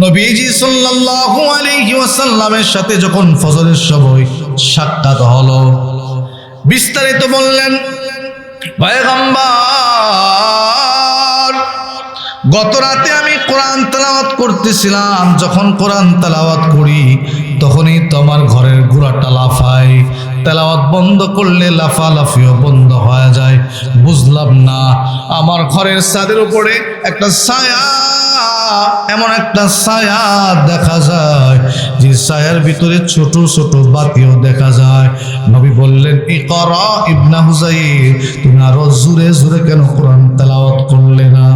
নবীজি সাল্লাল্লাহু আলাইহি ওয়াসাল্লামের সাথে যখন ফজরের সময় সাক্ষাৎ হলো, বিস্তারিত বললেন, পয়গম্বর, গত রাতে আমি কোরআন তেলাওয়াত করতেছিলাম, যখন কোরআন তেলাওয়াত করি তখনই তো আমার ঘরের ঘোড়াটা লাফায়, তেলাওয়াত বন্ধ করলে লাফালাফিও বন্ধ হয়ে যায়। বুঝলাম না, আমার ঘরের ছাদের উপরে একটা ছায়া, এমন একটা ছায়া দেখা যায় যে ছায়ার ভিতরে ছোট ছোট বাতিও দেখা যায়। নবী বললেন, ইকরা ইবনে হুযাইর, তুমি আরো জোরে জোরে কেন কোরআন তেলাওয়াত করলে না?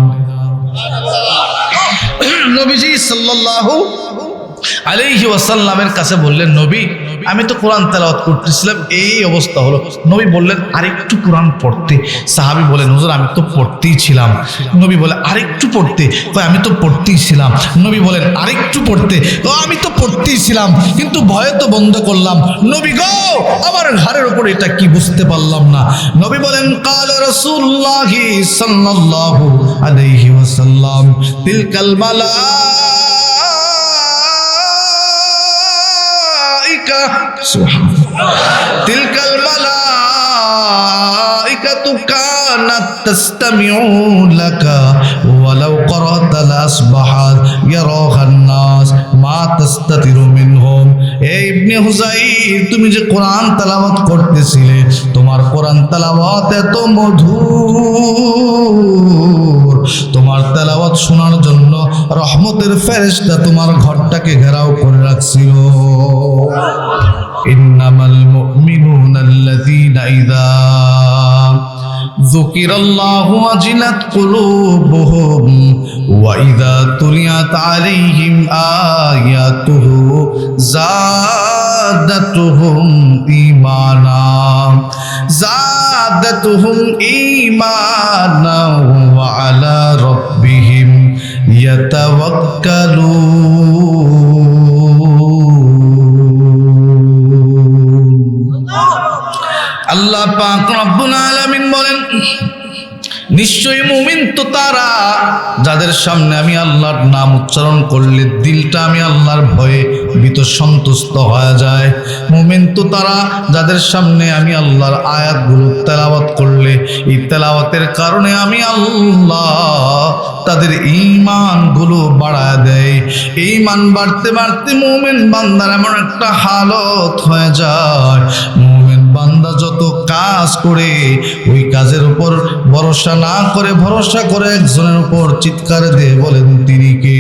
নবীজি সাল্লাল্লাহু আলাইহি ওয়াসাল্লামের কাছে বললেন, নবী আমি তো কোরআন তেলাওয়াত করতেছিলাম, এই অবস্থা হলো। নবী বললেন, আরেকটু কোরআন পড়তে। সাহাবী বলেন, হুজুর আমি তো পড়তেই ছিলাম। নবী বলে, আরেকটু পড়তে? কয় আমি তো পড়তেই ছিলাম। নবী বলেন, আরেকটু পড়তে? আমি তো পড়তেই ছিলাম, কিন্তু ভয়ে তো বন্ধ করলাম। নবী গো, আমার ঘাড়ের উপর এটা কি বুঝতে পারলাম না। নবী বলেন, কালা রাসূলুল্লাহি সাল্লাল্লাহু আলাইহি ওয়াসাল্লাম, তিলকাল তিলকাল মালাইকাতু কানাত তাসতামিউ লাকা ওয়ালাউ ক্বরাতা লাসবাহাত ইয়ারাহান নাস মা তাসতাতিরু মিনহুম। এই ইবনে হুযাইর, তুমি যে কোরআন তেলাওয়াত করতেছিলে, তোমার কোরআন তেলাওয়াত এত মধুর, তোমার তেলাওয়াত শোনার জন্য রহমতের ফেরেশতা তোমার ঘরটাকে ঘেরাও করে রাখছিল। ইন্নামাল মুমিনুনা আল্লাযীনা ইযা যুকিরাল্লাহু ওয়াজিলাত কুলুবুহুম ওয়া ইযা তুলিয়াত আলাইহিম আয়াতুহু যাদাতুহুম ঈমানা ওয়া আলা রাব্বিহিম ইয়াতাওয়াক্কালুন। আল্লাহ পাক রব্বুল আলামিন বলেন, নিশ্চয়ই মুমিন তো তারা যাদের সামনে আমি আল্লাহর নাম উচ্চারণ করলে দিলটা আমি আল্লাহর ভয়ে ভীত সন্তুষ্ট হয়ে যায়। মুমিন তো তারা যাদের সামনে আমি আল্লাহর আয়াতগুলো তেলাওয়াত করলে এই তেলাওয়াতের কারণে আমি আল্লাহ তাদের ঈমানগুলো বাড়ায় দেয়। ঈমান বাড়তে বাড়তে মুমিন বান্দার এমন একটা হালত হয়ে যায়, মুমিন বান্দা যত কাজ করে ওই কাজের উপর ভরসা না করে ভরসা করে একজনের উপর চিৎকার দিয়ে বলেন, তিনি কে?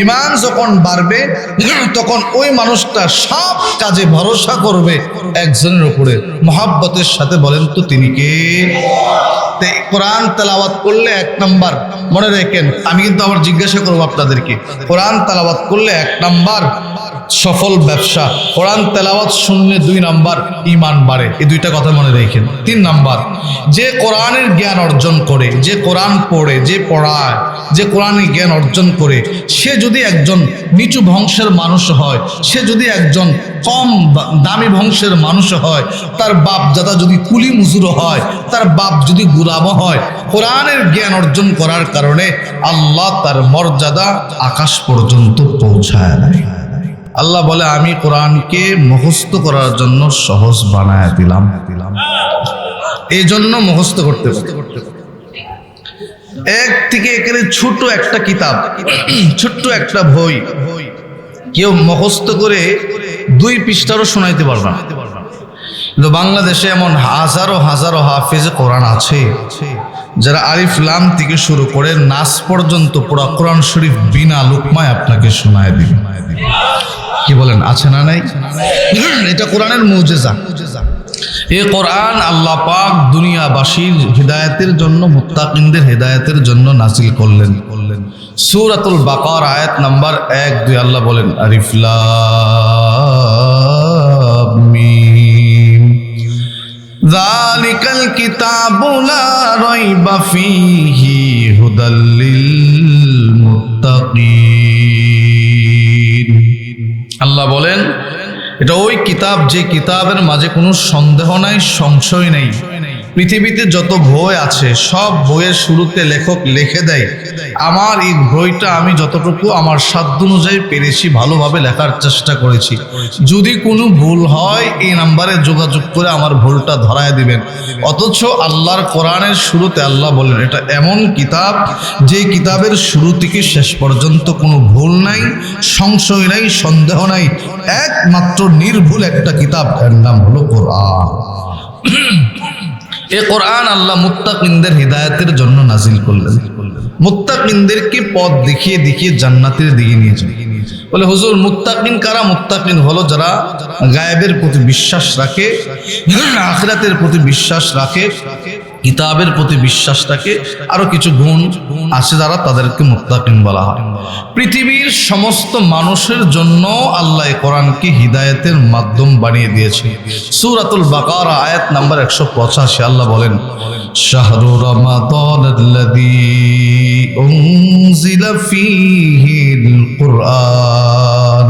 ঈমান যখন বাড়বে তখন ওই মানুষটা সব কাজে ভরসা করবে একজনের উপরে, মহব্বতের সাথে বলেন তো তিনি কে? কোরআন তেলাওয়াত করলে এক নাম্বার মনে রাখেন, আমি কিন্তু আবার জিজ্ঞাসা করবো আপনাদেরকে, কোরআন তেলাওয়াত করলে এক নাম্বার সফল ব্যবসা, কোরআন তেলাওয়াত শুনলে 2 নাম্বার ঈমান বাড়ে। এই দুইটা কথা মনে রাখেন। 3 নাম্বার, যে কোরআনের জ্ঞান অর্জন করে, যে কোরআন পড়ে, যে পড়ায়, যে কোরআনের জ্ঞান অর্জন করে, সে যদি একজন নিচু বংশের মানুষ হয়, সে যদি একজন কম দামি বংশের মানুষ হয়, তার বাপ দাদা যদি কুলি মজুর হয়, তার বাপ যদি গুলাম হয়, কোরআনের জ্ঞান অর্জন করার কারণে আল্লাহ তার মর্যাদা আকাশ পর্যন্ত পৌঁছায় দেয়। আল্লাহ বলে, আমি কোরআনকে মুখস্থ করার জন্য সহজ বানায় দিলাম, এই জন্য মুখস্থ করতে পারে। এক থেকে একেবারে ছোট একটা কিতাব, ছোট্ট একটা বই কেউ মুখস্থ করে 2 পৃষ্ঠারও শোনাইতে পারবে না। কিন্তু বাংলাদেশে এমন হাজারো হাজারো হাফেজ কোরআন আছে যারা আলিফ লাম থেকে শুরু করে নাস পর্যন্ত পুরো কোরআন শরীফ বিনা লুকমায় আপনাকে শোনায় দিবে। কি বলেন, আছে না নাই? এটা কোরআনের মুজিজা। এই কোরআন আল্লাহ পাক দুনিয়াবাসীর হিদায়াতের জন্য, মুত্তাকিনদের হিদায়াতের জন্য নাজিল করলেন। সূরাতুল বাকারা আয়াত নাম্বার 1-2 আল্লাহ বলেন, আলিফ লাম মিম যালিকাল কিতাবু লা রাইবা ফীহি হুদাল লিল মুত্তাকিন। আল্লাহ বলেন, এটা ওই কিতাব যে কিতাবের মাঝে কোনো সন্দেহ নাই, সংশয় নেই, পৃথিবীতে যত বই আছে সব বইয়ের শুরুতে লেখক লিখে দেয়, আমার এই বইটা আমি যতটুকু আমার সাধ্য অনুযায়ী পেরেছি ভালোভাবে লেখার চেষ্টা করেছি, যদি কোনো ভুল হয় এই নাম্বারে যোগাযোগ করে আমার ভুলটা ধরায় দিবেন। অথচ আল্লাহর কোরআনের শুরুতে আল্লাহ বলেন এটা এমন কিতাব যে কিতাবের শুরু থেকে শেষ পর্যন্ত কোনো ভুল নাই, সংশয় নাই, সন্দেহ নাই, একমাত্র নির্ভুল একটা কিতাব, এর নাম হলো কোরআন। এই কোরআন আল্লাহ মুত্তাকিনদের হিদায়াতের জন্য নাজিল করলেন, মুত্তাকিনদেরকে পথ দেখিয়ে দেখিয়ে জান্নাতের দিকে নিয়ে যান। বলে হুজুর মুত্তাকিন কারা? মুত্তাকিন হলো যারা গায়েবের প্রতি বিশ্বাস রাখে, আখিরাতের প্রতি বিশ্বাস রাখে, কিতাবের প্রতি বিশ্বাস রাখে, আরো কিছু গুণ আছে যারা, তাদেরকে মুত্তাকিন বলা হয়। পৃথিবীর সমস্ত মানুষের জন্য আল্লাহ কোরআনকে হিদায়াতের মাধ্যম বানিয়ে দিয়েছে। সূরাতুল বাকারা আয়াত নাম্বার 185 আল্লাহ বলেন, শাহরু রমাদানাল্লাযী উনজিলা ফীহিল কুরআন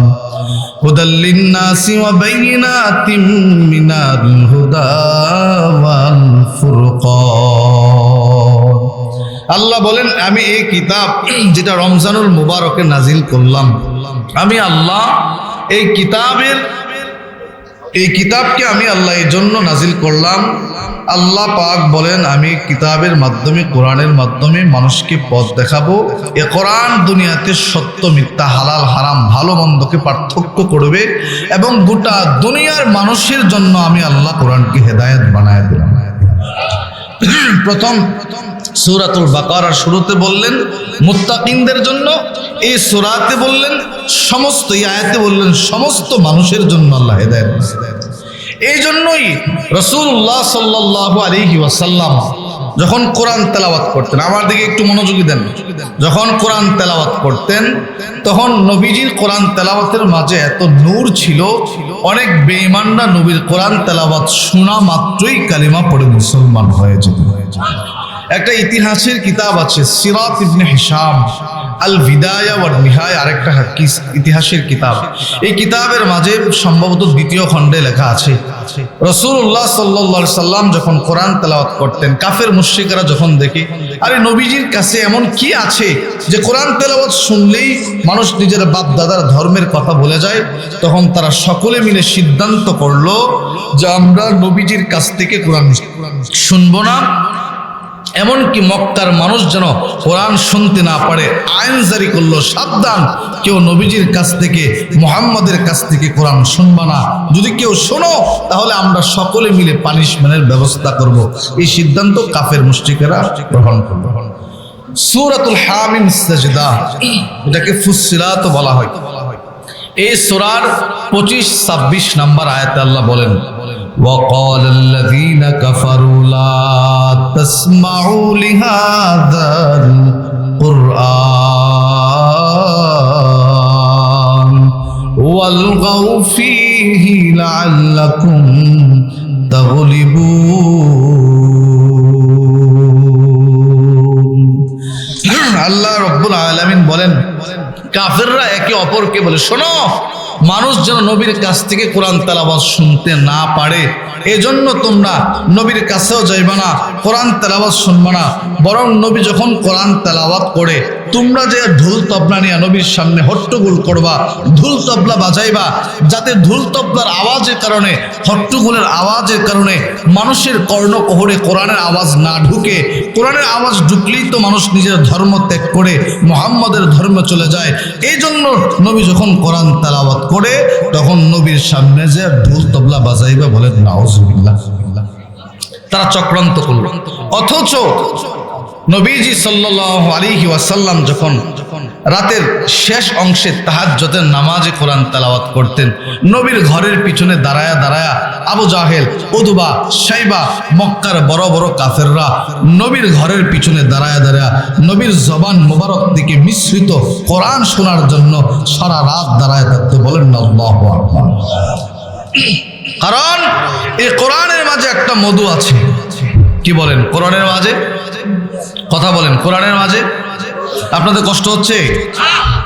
হুদাল লিন-নাসি ওয়া বাইয়িনাতিম মিনাল হুদা ওয়াল ফুরকান। আল্লাহ বলেন আমি এই কিতাব যেটা রমজানুল মুবারকে নাজিল করলাম, আমি আল্লাহ এই কিতাবকে আমি আল্লাহ এই জন্য নাজিল করলাম। আল্লাহ পাক বলেন আমি কিতাবের মাধ্যমে, কোরআনের মাধ্যমে মানুষকে পথ দেখাবো। এ কোরআন দুনিয়াতে সত্য মিথ্যা, হালাল হারাম, ভালো মন্দকে পার্থক্য করবে এবং গোটা দুনিয়ার মানুষের জন্য আমি আল্লাহ কোরআনকে হেদায়েত বানায় দিলাম। প্রথম সূরাতুল বাকারার শুরুতে বললেন মুত্তাকিনদের জন্য, এই সূরাতে বললেন সমস্ত, এই আয়াতে বললেন সমস্ত মানুষের জন্য আল্লাহ হেদায়েত। এই জন্যই রাসূলুল্লাহ সাল্লাল্লাহু আলাইহি ওয়াসাল্লাম যখন কোরআন তেলাওয়াত করতেন, আমার দিকে একটু মনোযোগী দেন, যখন কোরআন তেলাওয়াত করতেন তখন নবীজির কোরআন তেলাওয়াতের মাঝে এত নূর ছিল, অনেক বেঈমানরা নবীর কোরআন তেলাওয়াত শোনা মাত্রই কালিমা পড়ে মুসলমান হয়ে যেত। একটা ইতিহাসের কিতাব আছে সিরাত ইবনে হিশাম আল বিদায়া ওয়ান নিহায়া, আরেকটা ইতিহাসের কিতাব। এই কিতাবের মাঝে সম্ভবত দ্বিতীয় খণ্ডে লেখা আছে রাসূলুল্লাহ সাল্লাল্লাহু আলাইহি সাল্লাম যখন কোরআন তেলাওয়াত করতেন, কাফের মুশরিকরা যখন দেখে আরে নবীজির কাছে এমন কি আছে যে কোরআন তেলাওয়াত শুনলেই মানুষ নিজের বাপ দাদার ধর্মের কথা ভুলে যায়, তখন তারা সকলে মিলে সিদ্ধান্ত করলো যে আমরা নবীজির কাছ থেকে কোরআন শুনবো না, এমনকি মক্কার মানুষ যেন কোরআন শুনতে না পারে। আইন জারি করলো, সাবধান, কেউ নবীজির কাছ থেকে, মুহাম্মাদের কাছ থেকে কোরআন শুনবা না, যদি কেউ শোনো তাহলে আমরা সকলে মিলে পানিশমেন্টের ব্যবস্থা করব। এই সিদ্ধান্ত কাফের মুশরিকেরা গ্রহণ করলো। সূরাতুল হামিম সাজদা, এটাকে ফুসসিলাত বলা হয়। এই সূরার 25-26 নম্বর আয়াতে আল্লাহ বলেন, وقال الذين كفروا لا تسمعوا لهذا القرآن والغوا فيه لعلكم تغلبون। আল্লাহ রাব্বুল আলামিন বলেন কাফেররা একে অপরকে বলে, শোনো, মানুষ যেন নবীর কাছ থেকে কোরআন তেলাওয়াত শুনতে না পারে, এজন্য তোমরা নবীর কাছেও যাইবা না, কোরআন তেলাওয়াত শুনবা না, বরং নবী যখন কোরআন তেলাওয়াত করে তোমরা যে ঢোল তবলা নিয়ে নবীর সামনে হট্টগোল করবা, ঢোল তবলা বাজাইবা, যাতে ঢোল তবলার আওয়াজের কারণে, হট্টগোলের আওয়াজের কারণে মানুষের কর্ণকোহরে কোরআনের আওয়াজ না ঢুকে। কোরআনের আওয়াজ ঢুকলেই তো মানুষ নিজের ধর্ম ত্যাগ করে মুহাম্মাদের ধর্মে চলে যায়। এই জন্য নবী যখন কোরআন তেলাওয়াত করে তখন নবীর সামনে যে ঢোল তবলা বাজাইবা, বলেন নাউজুবিল্লাহ। তারা চক্রান্ত করল। অথচ নবীজি সাল্লাল্লাহু আলাইহি ওয়াসাল্লাম যখন রাতের শেষ অংশে তাহাজ্জুদের নামাজে কোরআন তেলাওয়াত করতেন, নবীর ঘরের পিছনে দাঁড়ায়া দাঁড়ায়া আবু জাহেল, উতবা, শাইবা, মক্কার বড় বড় কাফেররা নবীর ঘরের পিছনে দাঁড়ায়া দাঁড়ায়া নবীর জবান মোবারক থেকে মিশ্রিত কোরআন শোনার জন্য সারা রাত দাঁড়ায় থাকতে। বলেন না আল্লাহু আকবার। কারণ এই কোরআনের মাঝে একটা মধু আছে। কি বলেন? কোরআনের মাঝে কথা বলেন, কোরআনের মাঝে। আপনাদের কষ্ট হচ্ছে?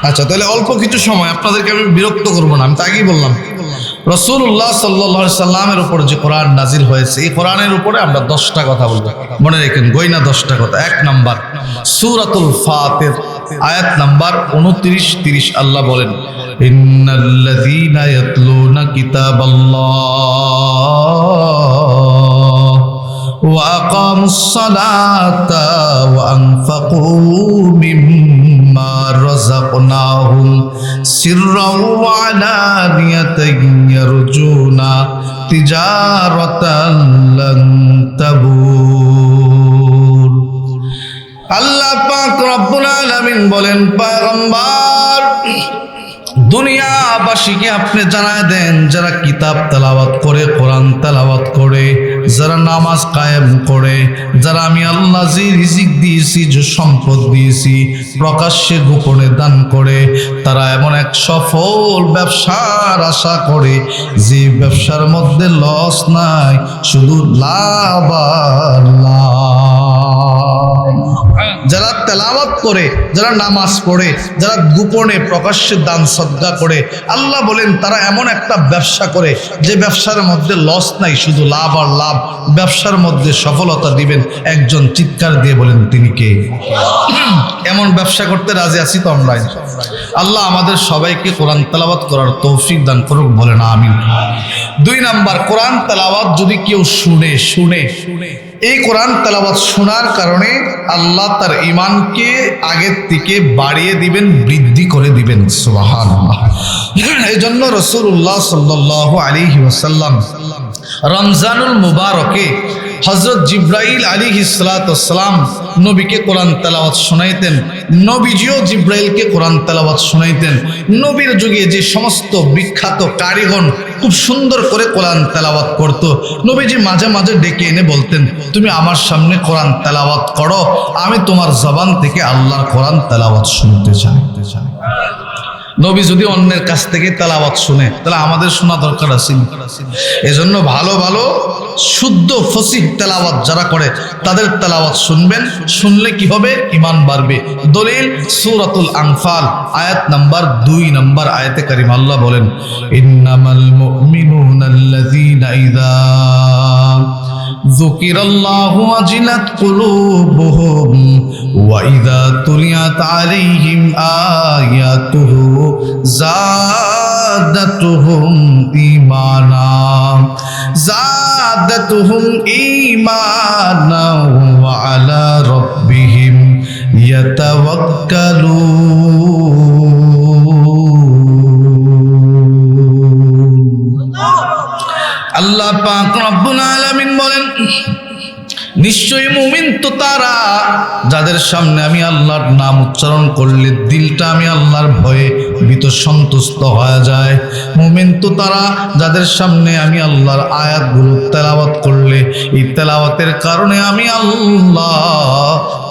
আচ্ছা, তাহলে অল্প কিছু সময়, আপনাদেরকে আমি বিরক্ত করবো না, আমি তো আগেই বললাম রাসূলুল্লাহ সাল্লাল্লাহু আলাইহি সাল্লামের উপর যে কোরআন নাজিল হয়েছে, এই কোরআনের উপরে আমরা 10টা কথা বলবো। মনে রাখেন, গয়না 10টা কথা। 1 নাম্বার সূরাতুল ফাতির, আয়াত নাম্বার 29 30। আল্লাহ বলেন, ইন্নাল্লাযীনা ইয়াতলুনা কিতাবাল্লাহ ওয়া আকামুস সালাতা ওয়া আনফাকু মিম্মা রাযাকনাহুম সিররাও ওয়া আলানিয়াতান ইয়ারজুনা তিজারাতান লান তাবুর। আল্লাহ পাক রব্বুল আলামিন বলেন, পয়গম্বর দুনিয়াবাসীকে আপনি জানায় দেন, যারা কিতাব তেলাওয়াত করে, কোরআন তেলাওয়াত করে, যারা নামাজ কায়েম করে, যারা আমি আল্লাহ যে রিজিক দিয়েছি, যে সম্পদ দিয়েছি, প্রকাশ্যে গোপনে দান করে, তারা এমন এক সফল ব্যবসার আশা করে যে ব্যবসার মধ্যে লস নাই, শুধু লাভ আর লাভ। যারা তেলাওয়াত করে, যারা নামাজ পড়ে, যারা গোপনে প্রকাশ্যে দান সদকা করে, আল্লাহ বলেন তারা এমন একটা ব্যবসা করে যে ব্যবসার মধ্যে লস নাই, শুধু লাভ আর লাভ। ব্যবসার মধ্যে সফলতা দিবেন, একজন চিৎকার দিয়ে বলেন তিনি কে? এমন ব্যবসা করতে রাজি আছি তো আমরা। আল্লাহ আমাদের সবাইকে কোরআন তেলাওয়াত করার তৌফিক দান করুক, বলেন আমিন। 2 নাম্বার, কোরআন তেলাওয়াত যদি কেউ শুনে, এই কোরআন তেলাওয়াত শোনার কারণে আল্লাহ তার ঈমানকে আগের থেকে বাড়িয়ে দিবেন, বৃদ্ধি করে দিবেন। সুবহানাল্লাহ। এই জন্য রাসূলুল্লাহ সাল্লাল্লাহু আলাইহি ওয়াসাল্লাম রমজানুল মুবারকে হযরত জিবরাইল আলাইহিস সালাতু ওয়াস সালাম নবীকে কোরআন তেলাওয়াত শোনাইতেন। নবীজিও জিবরাইলকে কোরআন তেলাওয়াত শোনাইতেন। নবীর যুগে যে সমস্ত বিখ্যাত কারিগণ খুব সুন্দর করে কোরআন তেলাওয়াত করত, নবীজি মাঝে মাঝে ডেকে এনে বলতেন, তুমি আমার সামনে কোরআন তেলাওয়াত করো, আমি তোমার জবান থেকে আল্লাহর কোরআন তেলাওয়াত শুনতে চাই। নবী যদি অন্যের কাছ থেকে তেলাওয়াত শুনে, তাহলে আমাদের শোনা দরকার আছে। এজন্য ভালো ভালো শুদ্ধ ফসিহ তেলাওয়াত যারা করে তাদের তেলাওয়াত শুনবেন। শুনলে কি হবে? ঈমান বাড়বে। দলিল সূরাতুল আনফাল আয়াত নাম্বার 2 নাম্বার আয়াতে কারিমা আল্লাহ বলেন, ইন্নামাল মুমিনুনাল্লাযীনা ইযা যুকিরাল্লাহু ওয়াজিলাত কুলুবুহুম ওয়া ইযা তুলিয়াত আলাইহিম আয়াতুহু যাদাতুহুম ঈমানা ওয়া আলা রাব্বিহিম ইয়াতাওয়াক্কালুন। আল্লাহ পাক রব্বুল আলামিন বলেন, নিশ্চয়ই মুমিন তো তারা যাদের সামনে আমি আল্লাহর নাম উচ্চারণ করলে দিলটা আমি আল্লাহর ভয়ে ভীত সন্তুষ্ট হয়ে যায়। মুমিন তো তারা যাদের সামনে আমি আল্লাহর আয়াতগুলো তেলাওয়াত করলে এই তেলাওয়াতের কারণে আমি আল্লাহ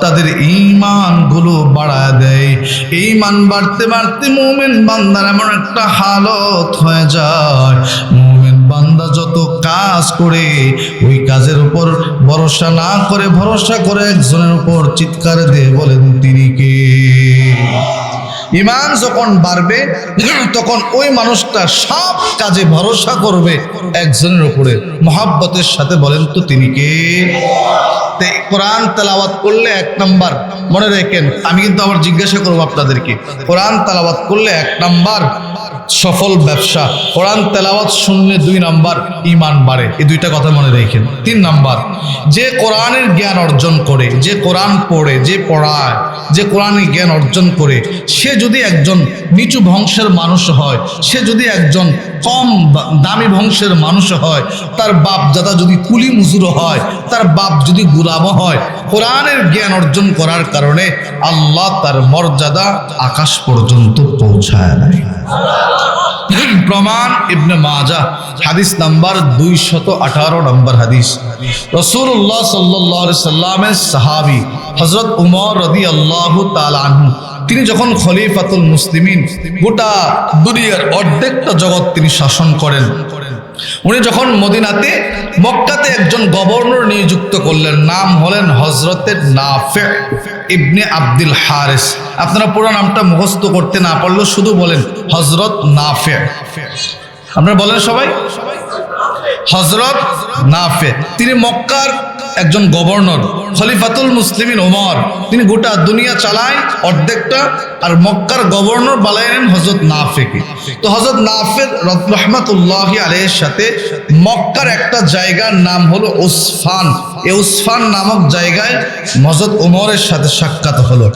তাদের ঈমানগুলো বাড়ায় দেয়। ঈমান বাড়তে বাড়তে মুমিন বান্দার এমন একটা হালত হয়ে যায়, মুমিন বান্দা যত কাজ করে ওই কাজের উপর ভরসা না করে ভরসা করে একজনের উপর চিৎকার দিয়ে বলেন তিনি কে? ঈমান যখন বাড়বে তখন ওই মানুষটা সব কাজে ভরসা করবে একজনের উপরে, মহব্বতের সাথে বলেন তো তিনি কে? কোরআন তেলাওয়াত করলে 1 নাম্বার মনে রাখেন, আমি কিন্তু আবার জিজ্ঞাসা করবো আপনাদেরকে, কোরআন তেলাওয়াত করলে 1 নাম্বার সফল ব্যবসা, কোরআন তেলাওয়াত শুনলে 2 নাম্বার ঈমান বাড়ে। এই 2টা কথা মনে রাখেন। 3 নাম্বার, যে কোরআনের জ্ঞান অর্জন করে, যে কোরআন পড়ে, যে পড়ায়, যে কোরআনের জ্ঞান অর্জন করে, সে যদি একজন নিচু বংশের মানুষ হয়, সে যদি একজন কম দামি বংশের মানুষ হয়, তার বাপ দাদা যদি কুলি মজুর হয়, তার বাপ যদি গুলামও হয়, কোরআনের জ্ঞান অর্জন করার কারণে আল্লাহ তার মর্যাদা আকাশ পর্যন্ত পৌঁছায় দেয়। প্রমাণ ইবনে মাজাহ হাদিস নাম্বার 218 নম্বর হাদিস। রাসূলুল্লাহ সাল্লাল্লাহু আলাইহি সাল্লামের সাহাবী হযরত উমর রাদিয়াল্লাহু তাআলা আনহু, তিনি যখন খলিফাতুল মুসলিমিন, গোটা দুনিয়ার অর্ধেকটা জগৎ তিনি শাসন করেন, উনি যখন মক্কাতে একজন গভর্নর নিযুক্ত করলেন, নাম হলেন হযরতে নাফে ইবনে আব্দুল হারিস। আপনারা পুরো নামটা মুখস্থ করতে না পারলেও শুধু বলেন হযরত নাফে। আপনারা বলেন সবাই। হযরত নাফে, তিনি মক্কার একজন গভর্নর, খলিফাতুল মুসলিমিন ওমর, তিনি গোটা দুনিয়া চালায় অর্ধেকটা, আর মক্কার গভর্নর বানালেন হযরত নাফেকে। তো হযরত নাফে রাহমাতুল্লাহি আলাইহির সাথে মক্কার একটা জায়গার নাম হলো উসফান, এই উসফান নামক জায়গায় হযরত ওমরের সাথে সাক্ষাৎ হলো।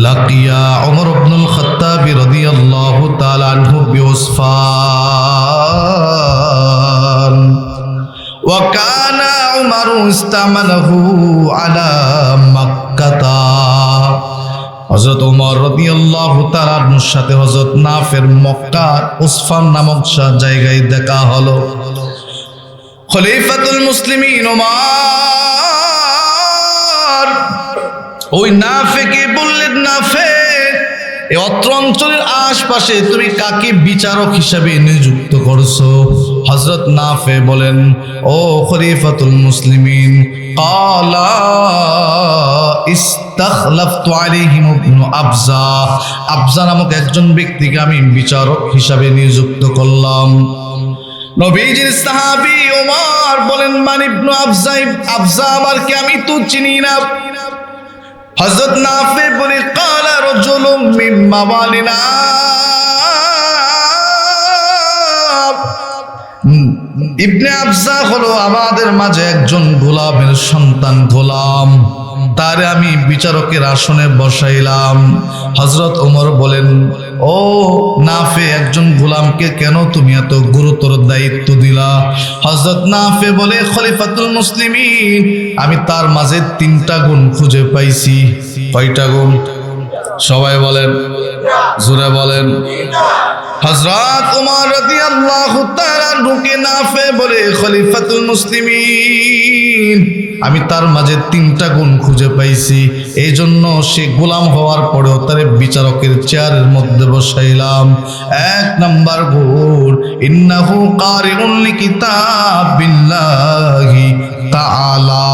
লাকিয়া ওমর ইবনুল খাত্তাব রাদিয়াল্লাহু তাআলা আনহু বিউসফান ওয়া কানা উমর ইস্তামালাহু আলা মক্কাহ। হযরত ওমর রাদিয়াল্লাহু তাআলা আনহুর সাথে হযরত নাফের মক্কার উসফান নামক জায়গায় দেখা হলো। খলিফাতুল মুসলিমিন ওমর ওই নাফেকে বললেন, নাফে, এই অত্র অঞ্চলের আশপাশে তুমি কাকে বিচারক হিসাবে নিযুক্ত করছো? হযরত নাফে বলেন, ও খলিফাতুল মুসলিমিন, ক্বালা ইস্তাখলাফতু আলাইহিম ইবনু আবজা, আবজা নামক একজন ব্যক্তিকে আমি বিচারক হিসাবে নিযুক্ত করলাম। নবীজির সাহাবী ওমর বলেন, মান ইবনু আবজা, আবজা আবার কে? আমি তো চিনি না। হযরত নাফে বলে, ক্বালা রাজুলুম মিন মাওয়ালিনা, ইবনে আবজা হলো আমাদের মাঝে একজন গোলামের সন্তান, গোলাম, তারে আমি বিচারকের আসনে বসাইলাম। হযরত ওমর বলেন, ও নাফে, একজন গোলামকে কেন তুমি এত গুরুতর দায়িত্ব দিলা? হযরত নাফে বলে, খলিফাতুল মুসলিমিন, আমি তার মাঝে 3টা গুণ খুঁজে পাইছি। কয়টা গুণ? সবাই বলেন, জোরে বলেন। হযরত ওমর রাদিয়াল্লাহু তাআলা ঢুকে নাফে বলে, খলিফাতুল মুসলিমিন, আমি তার মাঝে 3টা গুণ খুঁজে পাইছি, এই জন্য সে গোলাম হওয়ার পরেও তারে বিচারকের চেয়ারের মধ্যে বসাইলাম। 1 নাম্বার গুণ, ইন্নাহু কারিউন লিকিতাবিল্লাহি তাআলা।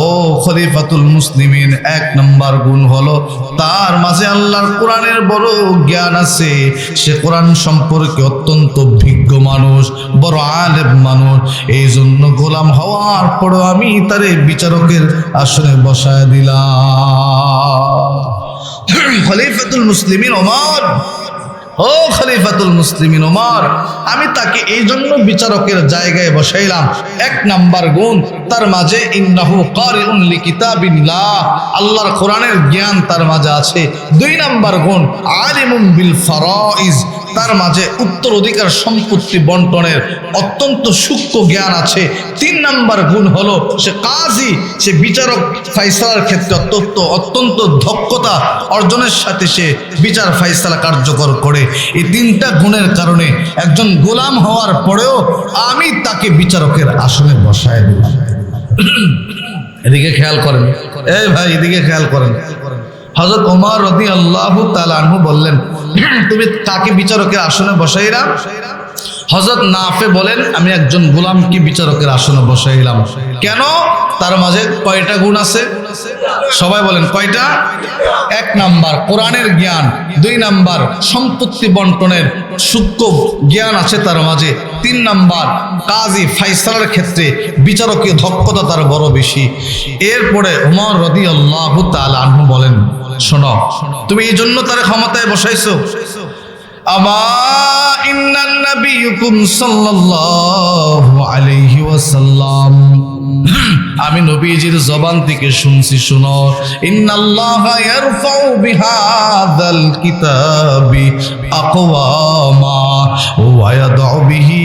ও খলিফাতুল মুসলিমিন, 1 নাম্বার গুণ হলো তার মাঝে আল্লাহর কোরআনের বড় জ্ঞান আছে, সে কোরআন সম্পর্কে অত্যন্ত বিজ্ঞ মানুষ, বড় আলেম মানুষ, এই জন্য গোলাম হওয়ার পরও আমি তারে বিচারকের আসনে বসায় দিলাম। খলিফাতুল মুসলিমিন ওমর, ও খলিফাতুল মুসলিমিন ওমর, আমি তাকে এই জন্য বিচারকের জায়গায় বসাইলাম। 1 নাম্বার গুণ, তার মাঝে ইন্নাহু কারিউন লিকিতাবিল্লাহ, আল্লাহর কোরআনের জ্ঞান তার মাঝে আছে। 2 নাম্বার গুণ, আলিমুন বিল ফারাইজ, তার মাঝে উত্তরাধিকার সম্পত্তি বন্টনের অত্যন্ত সূক্ষ্ম জ্ঞান আছে। 3 নাম্বার গুণ হলো সে কাজী, সে বিচারক ফয়সালার ক্ষেত্রে অত্যন্ত দক্ষতা অর্জনের সাথে সে বিচার ফয়সালা কার্যকর করে। এই 3টা গুণের কারণে একজন গোলাম হওয়ার পরেও আমি তাকে বিচারকের আসনে বসায় দিলাম। এদিকে খেয়াল করেন, এই ভাই এদিকে খেয়াল করেন। হযরত ওমর রাদিয়াল্লাহু তাআলা আনহু বললেন, তুমি কাকে বিচারকের আসনে বসাইলা? হযরত নাফে বলেন, আমি একজন গোলামকে বিচারকের আসনে বসাইলাম। কেন? তার মাঝে কয়টা গুণ আছে? সবাই বলেন, কয়টা? 1 নাম্বার কোরআনের জ্ঞান, 2 নাম্বার সম্পত্তি বন্টনের সূক্ষ্ম জ্ঞান আছে তার মাঝে, 3 নাম্বার কাজী ফয়সালার ক্ষেত্রে বিচারকীয় দক্ষতা তার বড় বেশি। এরপরে ওমর রাদিয়াল্লাহু তাআলা আনহু বলেন, শোনো, তুমি এই জন্য তার ক্ষমতায় বসাইছো। আমা ইন্নান নাবিয়্যুকুম সাল্লাল্লাহু আলাইহি ওয়াসাল্লাম, আমি নবীজির জবান থেকে শুনছি, শুনো, ইন্নাল্লাহা ইয়ারফাউ বিহাযাল কিতাবি আকওয়ামা ওয়া ইয়াদউ বিহি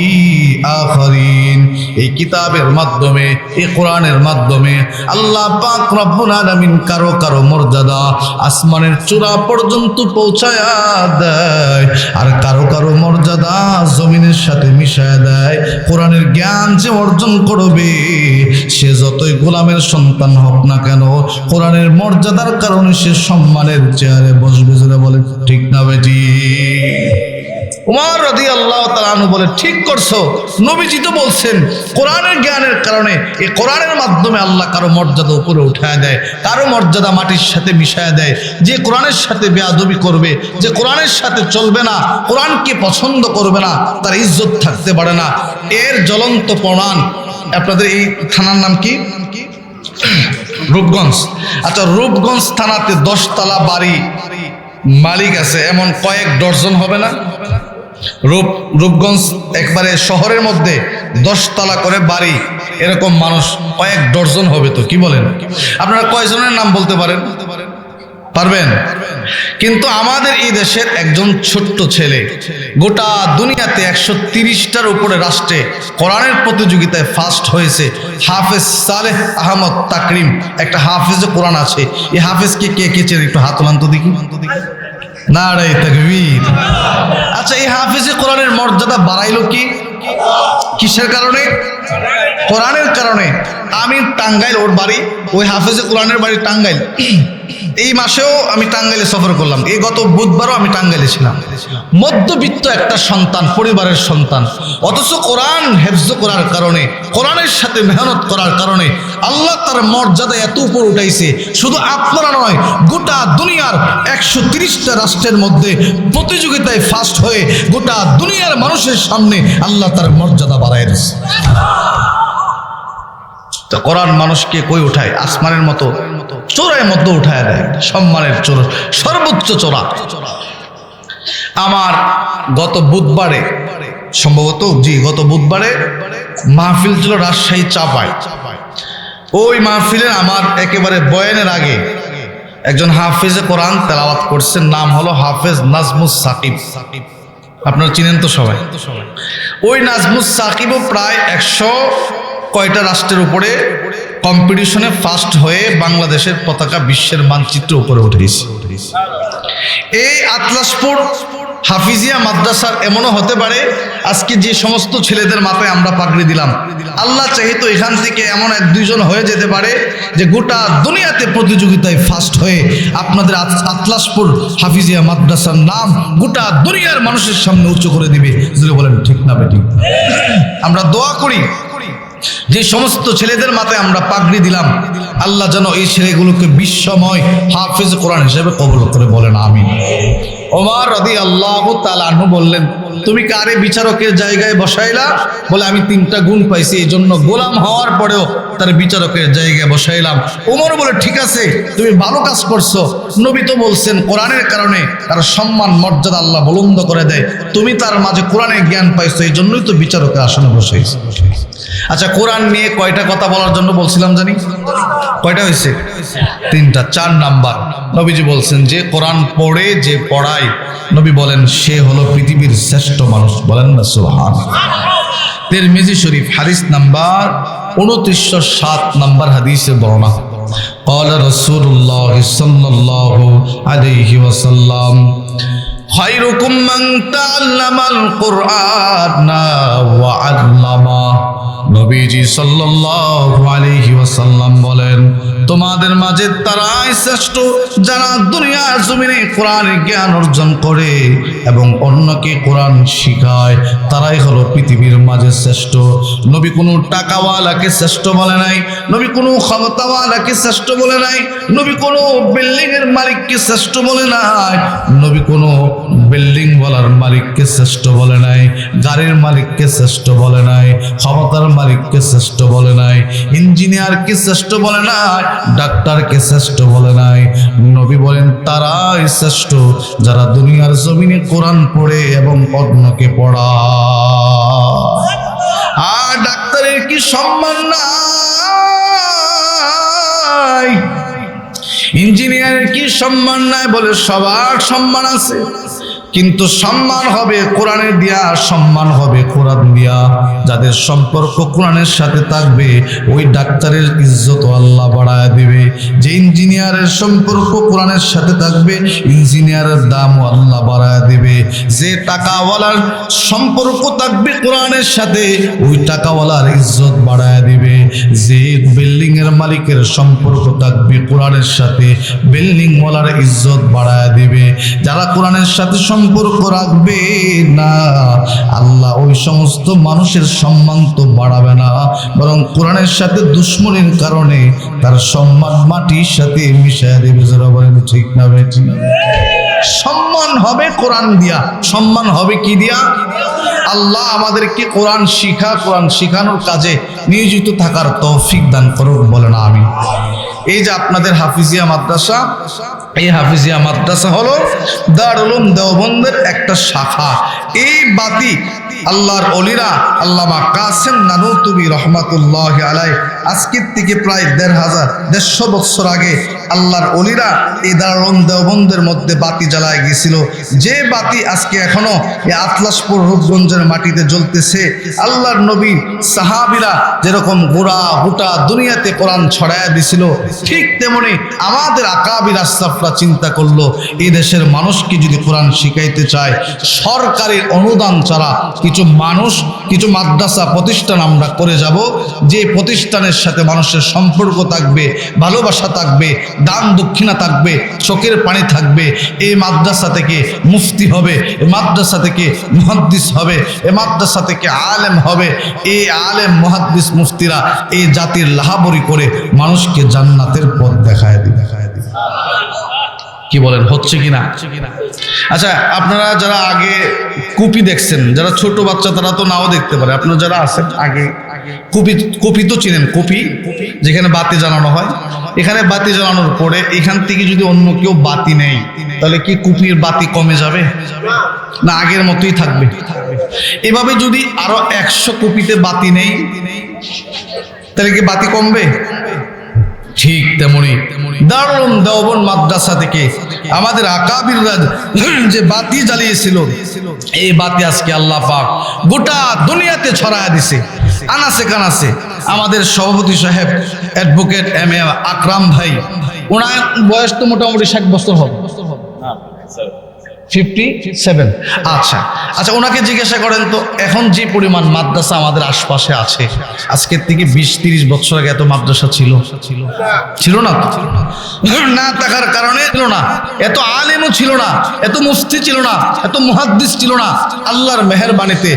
আখারিন। এই কিতাবের মাধ্যমে, এই কোরআনের মাধ্যমে আল্লাহ পাক রব্বুল আলামিন কারো কারো মর্যাদা আসমানের চূড়া পর্যন্ত পৌঁছায়া দেয়, আর কারো কারো মর্যাদা জমিনের সাথে মিশায়া দেয়। কোরআনের জ্ঞান যে অর্জন করবে, সে যতই গোলামের সন্তান হোক না কেন, কোরআনের মর্যাদার কারণে সে সম্মানের চেয়ারে বসবে। যারা বলে ঠিক না বেটি? ওমর রাদিয়াল্লাহু তাআলা তাআলা বলে, ঠিক করছো, নবীজি তো বলছেন কোরআনের জ্ঞানের কারণে, এই কোরআনের মাধ্যমে আল্লাহ কারো মর্যাদা উপরে উঠায় দেয়, কারো মর্যাদা মাটির সাথে মিশায় দেয়। যে কোরআনের সাথে বেয়াদবি করবে, যে কোরআনের সাথে চলবে না, কোরআনকে পছন্দ করবে না, তার ইজ্জত থাকতে পারে না। এর জ্বলন্ত প্রমাণ আপনাদের এই থানার নাম কি? রূপগঞ্জ। আচ্ছা, রূপগঞ্জ থানাতে 10 তলা বাড়ি মালিক আছে এমন কয়েক ডজন হবে না? রূপগঞ্জ একবারে শহরের মধ্যে 10 তলা করে বাড়ি, এরকম মানুষ কয়েক ডজন হবে। তো কি বলেন? আপনারা কয়জনের নাম বলতে পারেন? পারবেন? কিন্তু আমাদের এই দেশের একজন ছোট্ট ছেলে গোটা দুনিয়াতে 130টার উপরে রাষ্ট্রে কোরআনের প্রতিযোগিতায় ফার্স্ট হয়েছে। হাফেজ সালেহ আহমদ তাকরিম, একটা হাফেজে কোরআন আছে। এই হাফেজকে কে কে চেনে? একটু হাত তোলান তো দেখি। নারে তাকবীর। আচ্ছা, এই হাফেজে কোরআনের মর্যাদা বাড়াইলো কি? কিসের কারণে? কোরআনের কারণে। আমি টাঙ্গাইল, ওর বাড়ি, ওই হাফেজে কোরআনের বাড়ি টাঙ্গাইল। এই মাসেও আমি টাঙ্গাইলে সফর করলাম, এই গত বুধবারও আমি টাঙ্গাইলে ছিলাম। মধ্যবিত্ত একটা সন্তান, পরিবারের সন্তান, অথচ কোরআন হেফজ করার কারণে, কোরআনের সাথে মেহনত করার কারণে আল্লাহ তার মর্যাদা এত উপর উঠাইছে। শুধু আপনারা নয়, গোটা দুনিয়ার 130টা রাষ্ট্রের মধ্যে প্রতিযোগিতায় ফার্স্ট হয়ে গোটা দুনিয়ার মানুষের সামনে আল্লাহ তার মর্যাদা বাড়ায় দিচ্ছে। তো কোরআন মানুষকে কই উঠায়? আসমানের মতো চোরার মধ্যে উঠায় দেয়, সম্মানের চোর, সর্বোচ্চ চোরা। আমার গত বুধবারে, সম্ভবত গত বুধবারে মাহফিল ছিল রাজশাহী চাপায়। ওই মাহফিলে আমার একেবারে বয়ানের আগে একজন হাফেজে কোরআন তেলাওয়াত করছেন, নাম হলো হাফেজ নাজমুস সাকিব। আপনারা চিনেন তো সবাই? ওই নাজমুস সাকিবও প্রায় 100 কয়টা রাষ্ট্রের উপরে কম্পিটিশনে ফার্স্ট হয়ে বাংলাদেশের পতাকা বিশ্বের মানচিত্রের উপরে উঠেছে। এই আতলাসপুর হাফিজিয়া মাদ্রাসার এমনও হতে পারে আজকে যে সমস্ত ছেলেদের মাথায় আমরা পাগড়ি দিলাম, আল্লাহ চাহিতো এখান থেকে এমন 1-2 জন হয়ে যেতে পারে যে গোটা দুনিয়াতে প্রতিযোগিতায় ফার্স্ট হয়ে আপনাদের আতলাসপুর হাফিজিয়া মাদ্রাসার নাম গোটা দুনিয়ার মানুষের সামনে উঁচু করে দিবে। যদি বলেন ঠিক না বেঠিক? আমরা দোয়া করি যে সমস্ত ছেলেদের মাথায় আমরা পাগড়ি দিলাম, আল্লাহ যেন এই ছেলেগুলোকে বিশ্বময় হাফেজ কোরআন হিসেবে কবুল করে। বলেন আমিন। ওমর রাদিয়াল্লাহু তাআলা আনহু বললেন, তুমি কারে বিচারকের জায়গায় বসাইলা? বলে, আমি 3টা গুণ পাইছি, এই জন্য গোলাম হওয়ার পরেও তার বিচারকের জায়গায় বসাইলাম। ওমর বলে, ঠিক আছে, তুমি ভালো কাজ করছো। নবী তো বলছেন কোরআনের কারণে তার সম্মান মর্যাদা আল্লাহ বুলন্দ করে দেয়। তুমি তার মাঝে কোরআনের জ্ঞান পাইছো, এই জন্যই তো বিচারকের আসনে বসাইছো। আচ্ছা, কোরআন নিয়ে কয়টা কথা বলার জন্য বলছিলাম জানি? কয়টা হয়েছে? 3টা। 4 নাম্বার, নবীজি বলছেন যে কোরআন পড়ে, যে পড়ায়, নবী বলেন সে হলো পৃথিবীর শ্রেষ্ঠ মানুষ। বলেন না সুবহানাল্লাহ। তিরমিজি শরীফ হাদিস নাম্বার 2907 নাম্বার হাদিসে বর্ণনা, قال رسول الله صلى الله عليه وسلم خيركم من تعلم القرآن وعلمه। নবীজি সাল্লাল্লাহু আলাইহি ওয়াসাল্লাম বলেন, তোমাদের মাঝে তারাই শ্রেষ্ঠ যারা দুনিয়ার জমিনে কোরআনের জ্ঞান অর্জন করে এবং অন্যকে কোরআন শিখায়, তারাই হলো পৃথিবীর মাঝে শ্রেষ্ঠ। নবী কোনো টাকাওয়ালাকে শ্রেষ্ঠ বলে নাই, নবী কোনো ক্ষমতাওয়ালাকে শ্রেষ্ঠ বলে নাই, নবী কোনো বিল্ডিং এর মালিককে শ্রেষ্ঠ বলে নাই, নবী কোনো বিল্ডিং ওয়ালার মালিককে শ্রেষ্ঠ বলে নাই, গাড়ির মালিককে শ্রেষ্ঠ বলে নাই, ক্ষমতার মালিককে শ্রেষ্ঠ বলে নাই, ইঞ্জিনিয়ারকে শ্রেষ্ঠ বলে নাই, ডাক্তারকে শ্রেষ্ঠ বলে নাই। নবী বলেন তারাই শ্রেষ্ঠ যারা দুনিয়ার জমিনে কোরআন পড়ে এবং অন্যকে পড়ায়। আর ডাক্তারের কি সম্মান নাই? ইঞ্জিনিয়ারের কি সম্মান নাই? বলে সবার সম্মান আছে, কিন্তু সম্মান হবে কোরআনের দিয়া, সম্মান হবে কোরআন দিয়া। যাদের সম্পর্ক কোরআনের সাথে থাকবে ওই ডাক্তারের ইজ্জত আল্লাহ বাড়ায় দিবে। যে ইঞ্জিনিয়ারের সম্পর্ক কোরআনের সাথে থাকবে ইঞ্জিনিয়ারের দামও আল্লাহ বাড়ায় দিবে। যে টাকাওয়ালার সম্পর্ক থাকবে কোরআনের সাথে, ওই টাকাওয়ালার ইজ্জত বাড়ায় দিবে। যে বিল্ডিং এর মালিকের সম্পর্ক থাকবে কোরআনের সাথে, বিল্ডিং ওয়ালার ইজ্জত বাড়ায় দিবে। যারা কোরআনের সাথে সম্পর্ক রাখবে না, আল্লাহ ওই সমস্ত মানুষের সম্মান তো বাড়াবে না, বরং কোরআনের সাথে দুশ্মনের কারণে তার সম্মান মাটির সাথে মিশিয়ে দেবে। যারা বলেন ঠিক না বেঠিক? সম্মান হবে কোরআন দিয়া, সম্মান হবে কি দিয়া? আল্লাহ আমাদেরকে কোরআন শিখা, কোরআন শিখানোর কাজে নিয়োজিত থাকার তৌফিক দান করুন, বলেন আমিন। এই যে আপনাদের হাফিজিয়া মাদ্রাসা, এই হাফিজিয়া মাদ্রাসা হলো দারুল উলুম দেওবন্দের একটা শাখা। এই বাতি আল্লাহর ওলিরা, আল্লামা কাসেম নানুতুবি রহমাতুল্লাহি আলাইহি আজকের থেকে প্রায় 1,500 বছর আগে আল্লাহর ওলিরা এই দারুল উলুম দেওবন্দের মধ্যে বাতি জ্বালায় গিয়েছিল। যে বাতি আজকে এখনো এই আতলাসপুর রূপগঞ্জের মাটিতে জ্বলতেছে। আল্লাহর নবী সাহাবীরা যেরকম গোড়া গোটা দুনিয়াতে কোরআন ছড়ায়া দিছিল, ঠিক তেমনি আমাদের আকাবির আসসাফরা চিন্তা করলো এই দেশের মানুষকে যদি কোরআন শিখাইতে চায়, সরকারি অনুদান ছাড়া কিছু মানুষ, কিছু মাদ্রাসা প্রতিষ্ঠান আমরা করে যাব, যে প্রতিষ্ঠানের সাথে মানুষের সম্পর্ক থাকবে, ভালোবাসা থাকবে, দান দক্ষিণা থাকবে, চোখের পানি থাকবে। এই মাদ্রাসা থেকে মুফতি হবে, এই মাদ্রাসা থেকে মুহাদ্দিস হবে, এই মাদ্রাসা থেকে আলেম হবে। এই আলেম মুহাদ্দিস মুফতিরা এই জাতির লাহাবরি করে মানুষকে জান্নাতের পথ দেখায় দিবে। কি বলেন, হচ্ছে কিনা? আচ্ছা, আপনারা যারা আগে কুপি দেখছেন, যারা ছোট বাচ্চা তারা তো নাও দেখতে পারে, আপনারা যারা আছেন আগে কুপি তো চিনেন, কুপি যেখানে বাতি জ্বালানো হয়। এখানে বাতি জ্বালানোর পরে এখান থেকে যদি অন্য কেউ বাতি নেই, তাহলে কি কুপির বাতি কমে যাবে না আগের মতোই থাকবে? এভাবে যদি আরো 100 কুপিতে বাতি নেই, তাহলে কি বাতি কমবে? ঠিক তেমনি দারুল উলুম দেওবন্দ মাদ্রাসা থেকে আমাদের আকাবিররা যে বাতি জ্বালিয়েছিল, এই বাতি আজকে আল্লাহ পাক গোটা দুনিয়াতে ছড়ায় দিছে, আনাসে কানাসে। আমাদের সভাপতি সাহেব অ্যাডভোকেট এম.এ. আকরাম ভাই, ওনার বয়স তো মোটামুটি 60 বছর হবে, 57। আচ্ছা আচ্ছা, ওনাকে জিজ্ঞাসা করেন তো এখন যে পরিমাণ মাদ্রাসা আমাদের আশপাশে আছে, আজকের থেকে 20-30 বছর আগে এত মাদ্রাসা ছিল? ছিল না। না থাকার কারণে ছিল না, এত আলেমও ছিল না, এত মুফতি ছিল না, এত মুহাদ্দিস ছিল না। আল্লাহর মেহেরবানিতে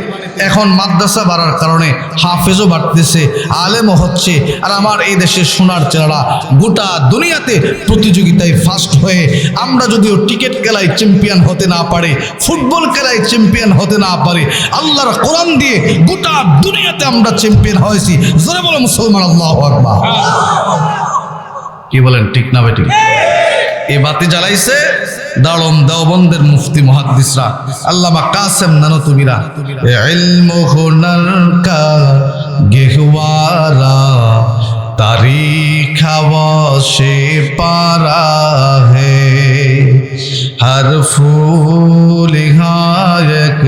এখন মাদ্রাসা বাড়ার কারণে হাফেজও বাড়তেছে, আলেমও হচ্ছে। আর আমার এই দেশের সোনার চেহারা গোটা দুনিয়াতে প্রতিযোগিতায় ফার্স্ট হয়ে, আমরা যদিও ক্রিকেট খেলায় চ্যাম্পিয়ন হতে না পারে, ফুটবল খেলায় চ্যাম্পিয়ন হতে না পারে, আল্লাহর কোরআন দিয়ে গোটা দুনিয়াতে আমরা চ্যাম্পিয়ন হয়েছি। জোরে বলো মুসলমান আল্লাহু আকবার। কি বলেন, ঠিক না বেঠিক? এই বাতি জ্বালাইছে দারুল উলুম দেওবন্দের মুফতি মুহাদ্দিসরা, আল্লামা কাসেম নানুতুবিরা। ইলমু হুনার কা গেহওয়ারা तारीख से पारा है, हर फूल एक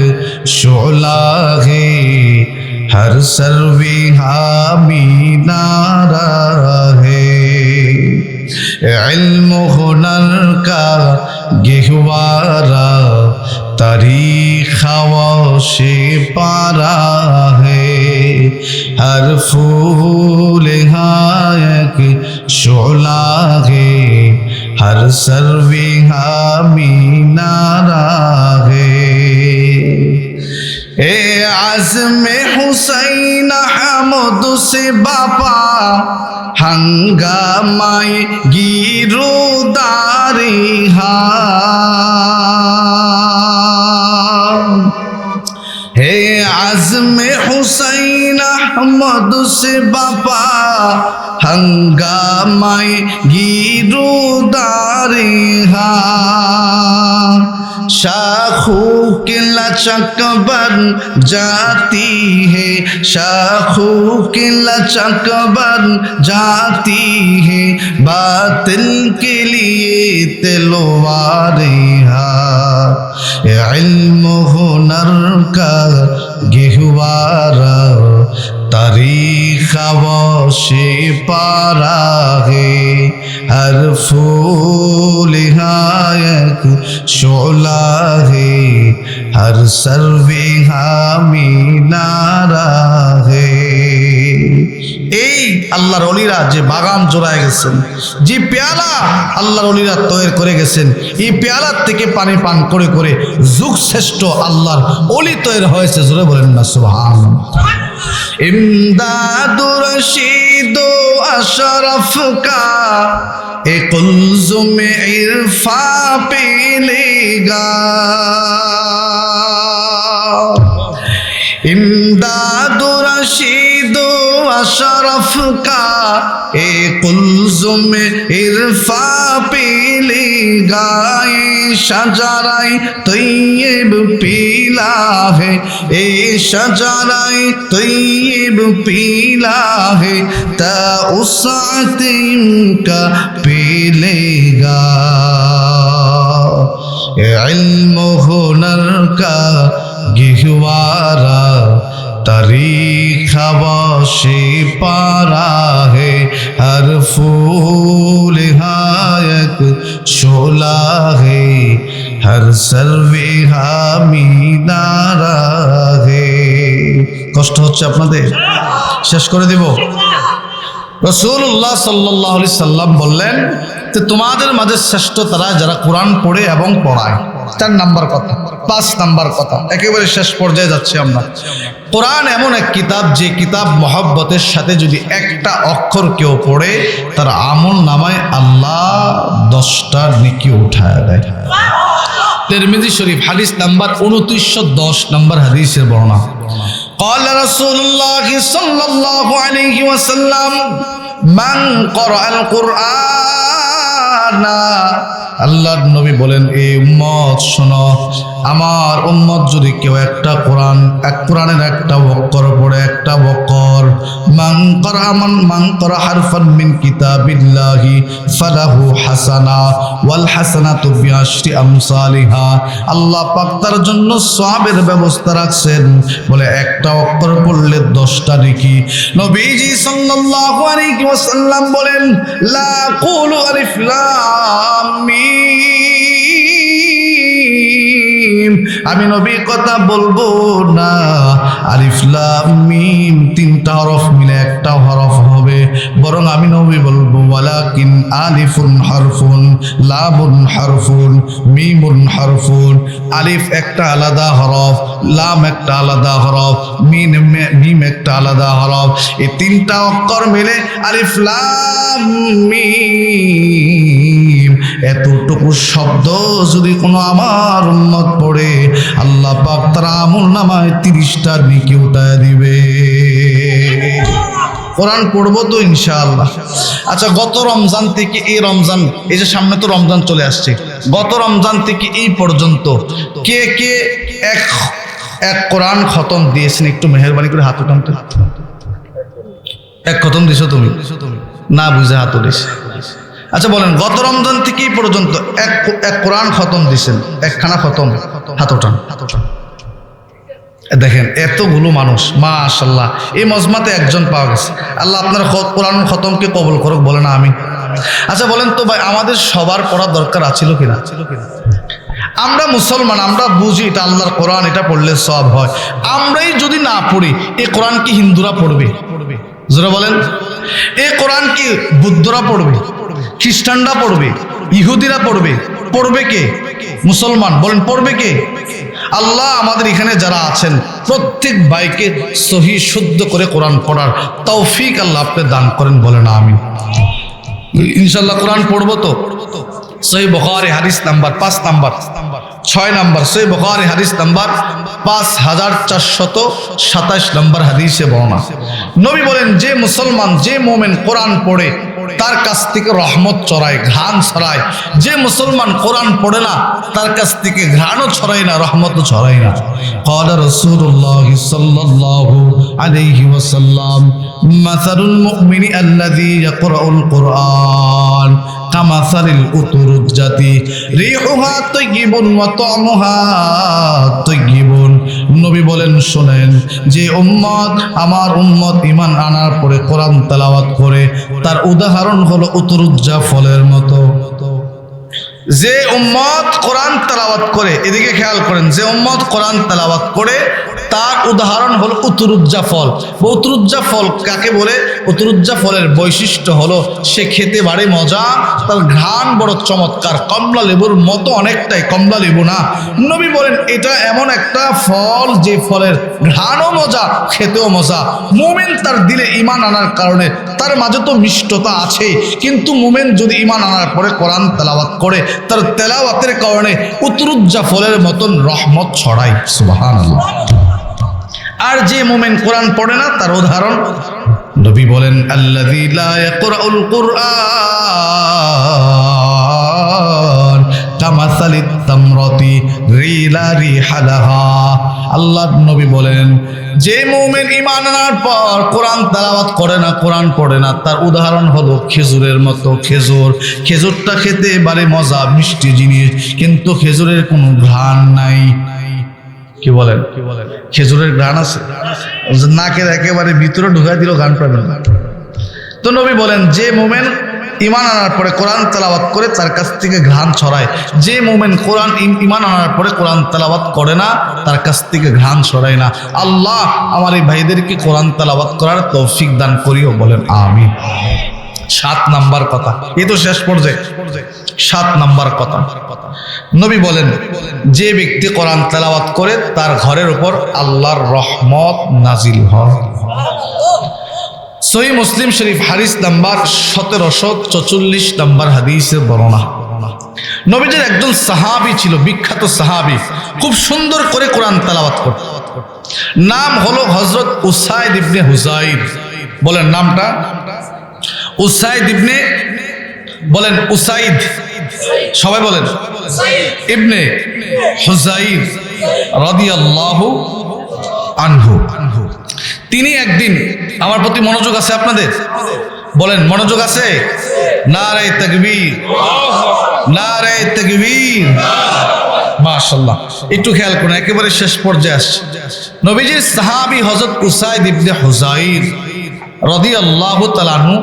शोला है, हर सर्वी हामी नारा है। इल्म हुनर का गहवारा तारीख से पारा है, हर फूल एक शोला है, हर सर्वे हामी नारा है। ए आज़्म हुसैन हमद से बापा हंगामाए गिरोदारी हा, हे आज़्म हुसैन अहमद से बापा हंगामाए गिरोदारी हा, शाखों के लचक बन जाती है, शाखों के लचक बन जाती है, बातिल के लिए तलवारें इल्म हुनर का गहवारा तारीख से पारा है, हर फूल एक शोला है, हर सर्वे मिला रहे। এই আল্লাহর ওলিরা যে বাগান জোড়ায় গেছেন, যে পেয়ালা আল্লাহর ওলিরা তৈরি করে গেছেন, এই পেয়ালার থেকে পানি পান করে করে যুগ শ্রেষ্ঠ আল্লাহর ওলি তৈরি হয়েছে। জোরে বলেন না সুবহানাল্লাহ। ইমদাদুর রশিদ আশরাফ কা এ কুলজুম ইরফা পে লেগা। इमदादुर रशीद अशरफ का ए कुलजुम इरफा पीली गाए शजराए तय्यब पीला है, ए शजराए तय्यब पीला है, ता उसात इनका पीलेगा। इल्म हुनर का गिहवारा तारीख से पारा है, हर फूल हायक शोला है, हर सर्वे हामिदारा है। কষ্ট হচ্ছে আপনাদের? শেষ করে দিব। রাসূলুল্লাহ সাল্লাল্লাহু আলাইহি সাল্লাম বললেন যে তোমাদের মাঝে শ্রেষ্ঠ তারা যারা কোরআন পড়ে এবং পড়ায়। 4 নাম্বার কথা। 5 নাম্বার কথা, একেবারে শেষ পর্যায়ে যাচ্ছি আমরা। কোরআন এমন এক কিতাব, যে কিতাব মহব্বতের সাথে যদি একটা অক্ষর কেউ পড়ে, তার আমল নামায় আল্লাহ 10টা নেকি উঠায় দেয়। তিরমিজি শরীফ হাদিস নাম্বার 2910 নাম্বার হাদিসের বর্ণনা। قال رسول الله صلى الله عليه وسلم من قرأ القرآن, আল্লাহর নবী বলেন, এই উম্মত শোনো, আমার উম্মত যদি কেউ একটা কোরআনের একটা বক্কর পড়ে, একটা বক্কর, মান করা হারফান মিন কিতাবিল্লাহি ফালাহু হাসানা ওয়াল হাসানাতু বিআশরি আমসালিহা। আল্লাহ পাক তার জন্য সওয়াবের ব্যবস্থা রাখছেন, বলে একটা অক্ষর পড়লে 10টা নেকি। নবীজি সাল্লাল্লাহু আলাইহি ওয়াসাল্লাম বলেন, লা কুলু আলিফ লাম মিম, আমি নবী কথা বলবো না। আলিফ লাম মিম 3টা হরফ মিলে একটা হরফ হবে, বরং আমি নবী বলবো ওয়ালাকিন আলিফুন হরফুন, লামুন হরফুন, মিমুন হরফুন। আলিফ একটা আলাদা হরফ, লাম একটা আলাদা হরফ, মিম একটা আলাদা হরফ। এই 3টা অক্ষর মিলে আলিফ লাম মিম, এতটুকু শব্দ যদি কোনো আমার উম্মত পড়ে, আল্লাহ পাক তার আমল নামায় 30টা নেকি উঠায় দিবে। কোরআন পড়বো তো ইনশাআল্লাহ। আচ্ছা, গত রমজান থেকে এই রমজান, এই যে সামনে তো রমজান চলে আসছে, গত রমজান থেকে এই পর্যন্ত কে কে এক কোরআন খতম দিয়েছেন? একটু মেহেরবানি করে হাত উঠান তো। এক খতম দিছো তুমি? না বুঝে হাত উঠিস। আচ্ছা বলেন, গত রমজান থেকে এই পর্যন্ত এক কোরআন খতম দিয়েছেন? একখানা খতম, হাত উঠান। দেখেন এতগুলো মানুষ, মাশাআল্লাহ। এই মজমাতে একজন পাওয়া গেছে। আল্লাহ আপনার কোরআন খতমকে কবুল করুক, বলেন আমিন। আচ্ছা বলেন তো ভাই, আমাদের সবার পড়া দরকার আছিল কিনা? আমরা মুসলমান, আমরা বুঝি এটা আল্লাহর কোরআন, এটা পড়লে সওয়াব হয়। আমরাই যদি না পড়ি, এই কোরআন কি হিন্দুরা পড়বে? জোরে বলেন। এই কোরআন কি বুদ্ধরা পড়বে? খ্রিস্টানরা পড়বে? ইহুদিরা পড়বে? পড়বে কে? মুসলমান। বলেন পড়বে কে? আল্লাহ আমাদের এখানে যারা আছেন প্রত্যেক ভাইকে সহি শুদ্ধ করে কোরআন পড়ার তৌফিক আল্লাহ আপনি দান করেন, বলেন আমিন। ইনশাআল্লাহ কোরআন পড়বো তো। সহিহ বুখারী হাদিস নাম্বার 5 নাম্বার 6 নাম্বার, সহিহ বুখারী হাদিস নাম্বার 5427 নাম্বার হাদিসে বর্ণনা। নবী বলেন, যে মুসলমান, যে মুমিন কোরআন পড়ে, তার কাছ থেকে রহমত ছড়ায়, ঘ্রাণ ছড়ায়। যে মুসলমান কোরআন পড়ে না, তার কাছ থেকে ঘ্রাণও ছড়ায় না, রহমতও ছড়ায় না। ক্বালা রাসূলুল্লাহ সাল্লাল্লাহু আলাইহি ওয়াসাল্লাম, মাসালুল মুমিনি আল্লাযী ইয়াকরাউল কুরআন কামাসালিল উতুরুজ্জাতি রিহুহা তাইয়িবুন ওয়া তা'মুহা তাইয়িবুন। নবী বলেন, শোনেন, যে উম্মত, আমার উম্মত ঈমান আনার পরে কোরআন তেলাওয়াত করে, তার উদাহরণ হলো উতুরুজ্জা ফলের মতো। যে উম্মত কোরআন তেলাওয়াত করে, এদিকে খেয়াল করেন, যে উম্মত কোরআন তেলাওয়াত করে তার উদাহরণ হলো উতরুজ্জা ফল। উতরুজ্জা ফল কাকে বলে? উতরুজ্জা ফলের বৈশিষ্ট্য হলো সে খেতে বাড়ে মজা, তার ঘ্রাণ বড় চমৎকার, কমলা লেবুর মতো অনেকটাই, কমলা লেবু না। নবী বলেন এটা এমন একটা ফল যে ফলের ঘ্রাণও মজা, খেতেও মজা। মুমিন তার দিলে ঈমান আনার কারণে তার মাঝে তো মিষ্টতা আছে, কিন্তু মুমিন যদি ঈমান আনার পরে কোরআন তেলাওয়াত করে তার তেলাওয়াতের কারণে উতরুজ্জা ফলের মতন রহমত ছড়ায়। সুবহানাল্লাহ। আর যে মুমিন কোরআন পড়ে না তার উদাহরণ নবী বলেন আল্লাযী লা ইয়াকরাউল কুরআন কামাসালিত তামরাতি রিলা রিহালাহা। আল্লাহর নবী বলেন যে মুমিন ঈমান আনার পর কোরআন তেলাওয়াত করে না, কোরআন পড়ে না, তার উদাহরণ হলো খেজুরের মতো। খেজুরটা খেতে বারে মজা, মিষ্টি জিনিস, কিন্তু খেজুরের কোনো ঘ্রাণ নাই। কি বলেন? খেজুরের ঘ্রাণ আছে, নাকের একেবারে ভিতরে ঢুকাই দিল ঘ্রাণ পাবেন না। তো নবী বলেন যে মুমিন ঈমান আনার পরে কোরআন তেলাওয়াত করে তার কাছ থেকে ঘ্রাণ ছড়ায়, যে মুমিন কোরআন ঈমান আনার পরে কোরআন তেলাওয়াত করে না তার কাছ থেকে ঘ্রাণ ছড়ায় না। আল্লাহ আমার এই ভাইদেরকে কোরআন তেলাওয়াত করার তৌফিক দান করিও, বলেন আমিন। 7 নাম্বার কথা, এই তো শেষ পর্যায়ে 7 নাম্বার কথা, নবী বলেন যে ব্যক্তি কোরআন তেলাওয়াত করে তার ঘরের উপর আল্লাহর রহমত নাজিল হয়। সহিহ মুসলিম শরীফ হাদিস নাম্বার 1744 নাম্বার হাদিসের বর্ণনা। নবীজির একজন সাহাবী ছিল, বিখ্যাত সাহাবী, খুব সুন্দর করে কোরআন তেলাওয়াত করত। নাম হলো হযরত উসাইদ ইবনে হুযাইর। বলেন নামটা? উসাইদ ইবনে, বলেন উসাইদ, সবাই বলেন ইবনে হুযাইর রাদিয়াল্লাহু আনহু। তিনি একদিন, আমার প্রতি মনোযোগ আছে আপনাদের? বলেন মনোযোগ আছে? নারে তাকবীর, নারে তাকবীর, মাশাআল্লাহ। একটু খেয়াল করুন, একেবারে শেষ পর্যায়ে আসছে। নবীজির সাহাবী হযরত উসাইদ ইবনে হুযাইর রাদিয়াল্লাহু তাআলা আনহু,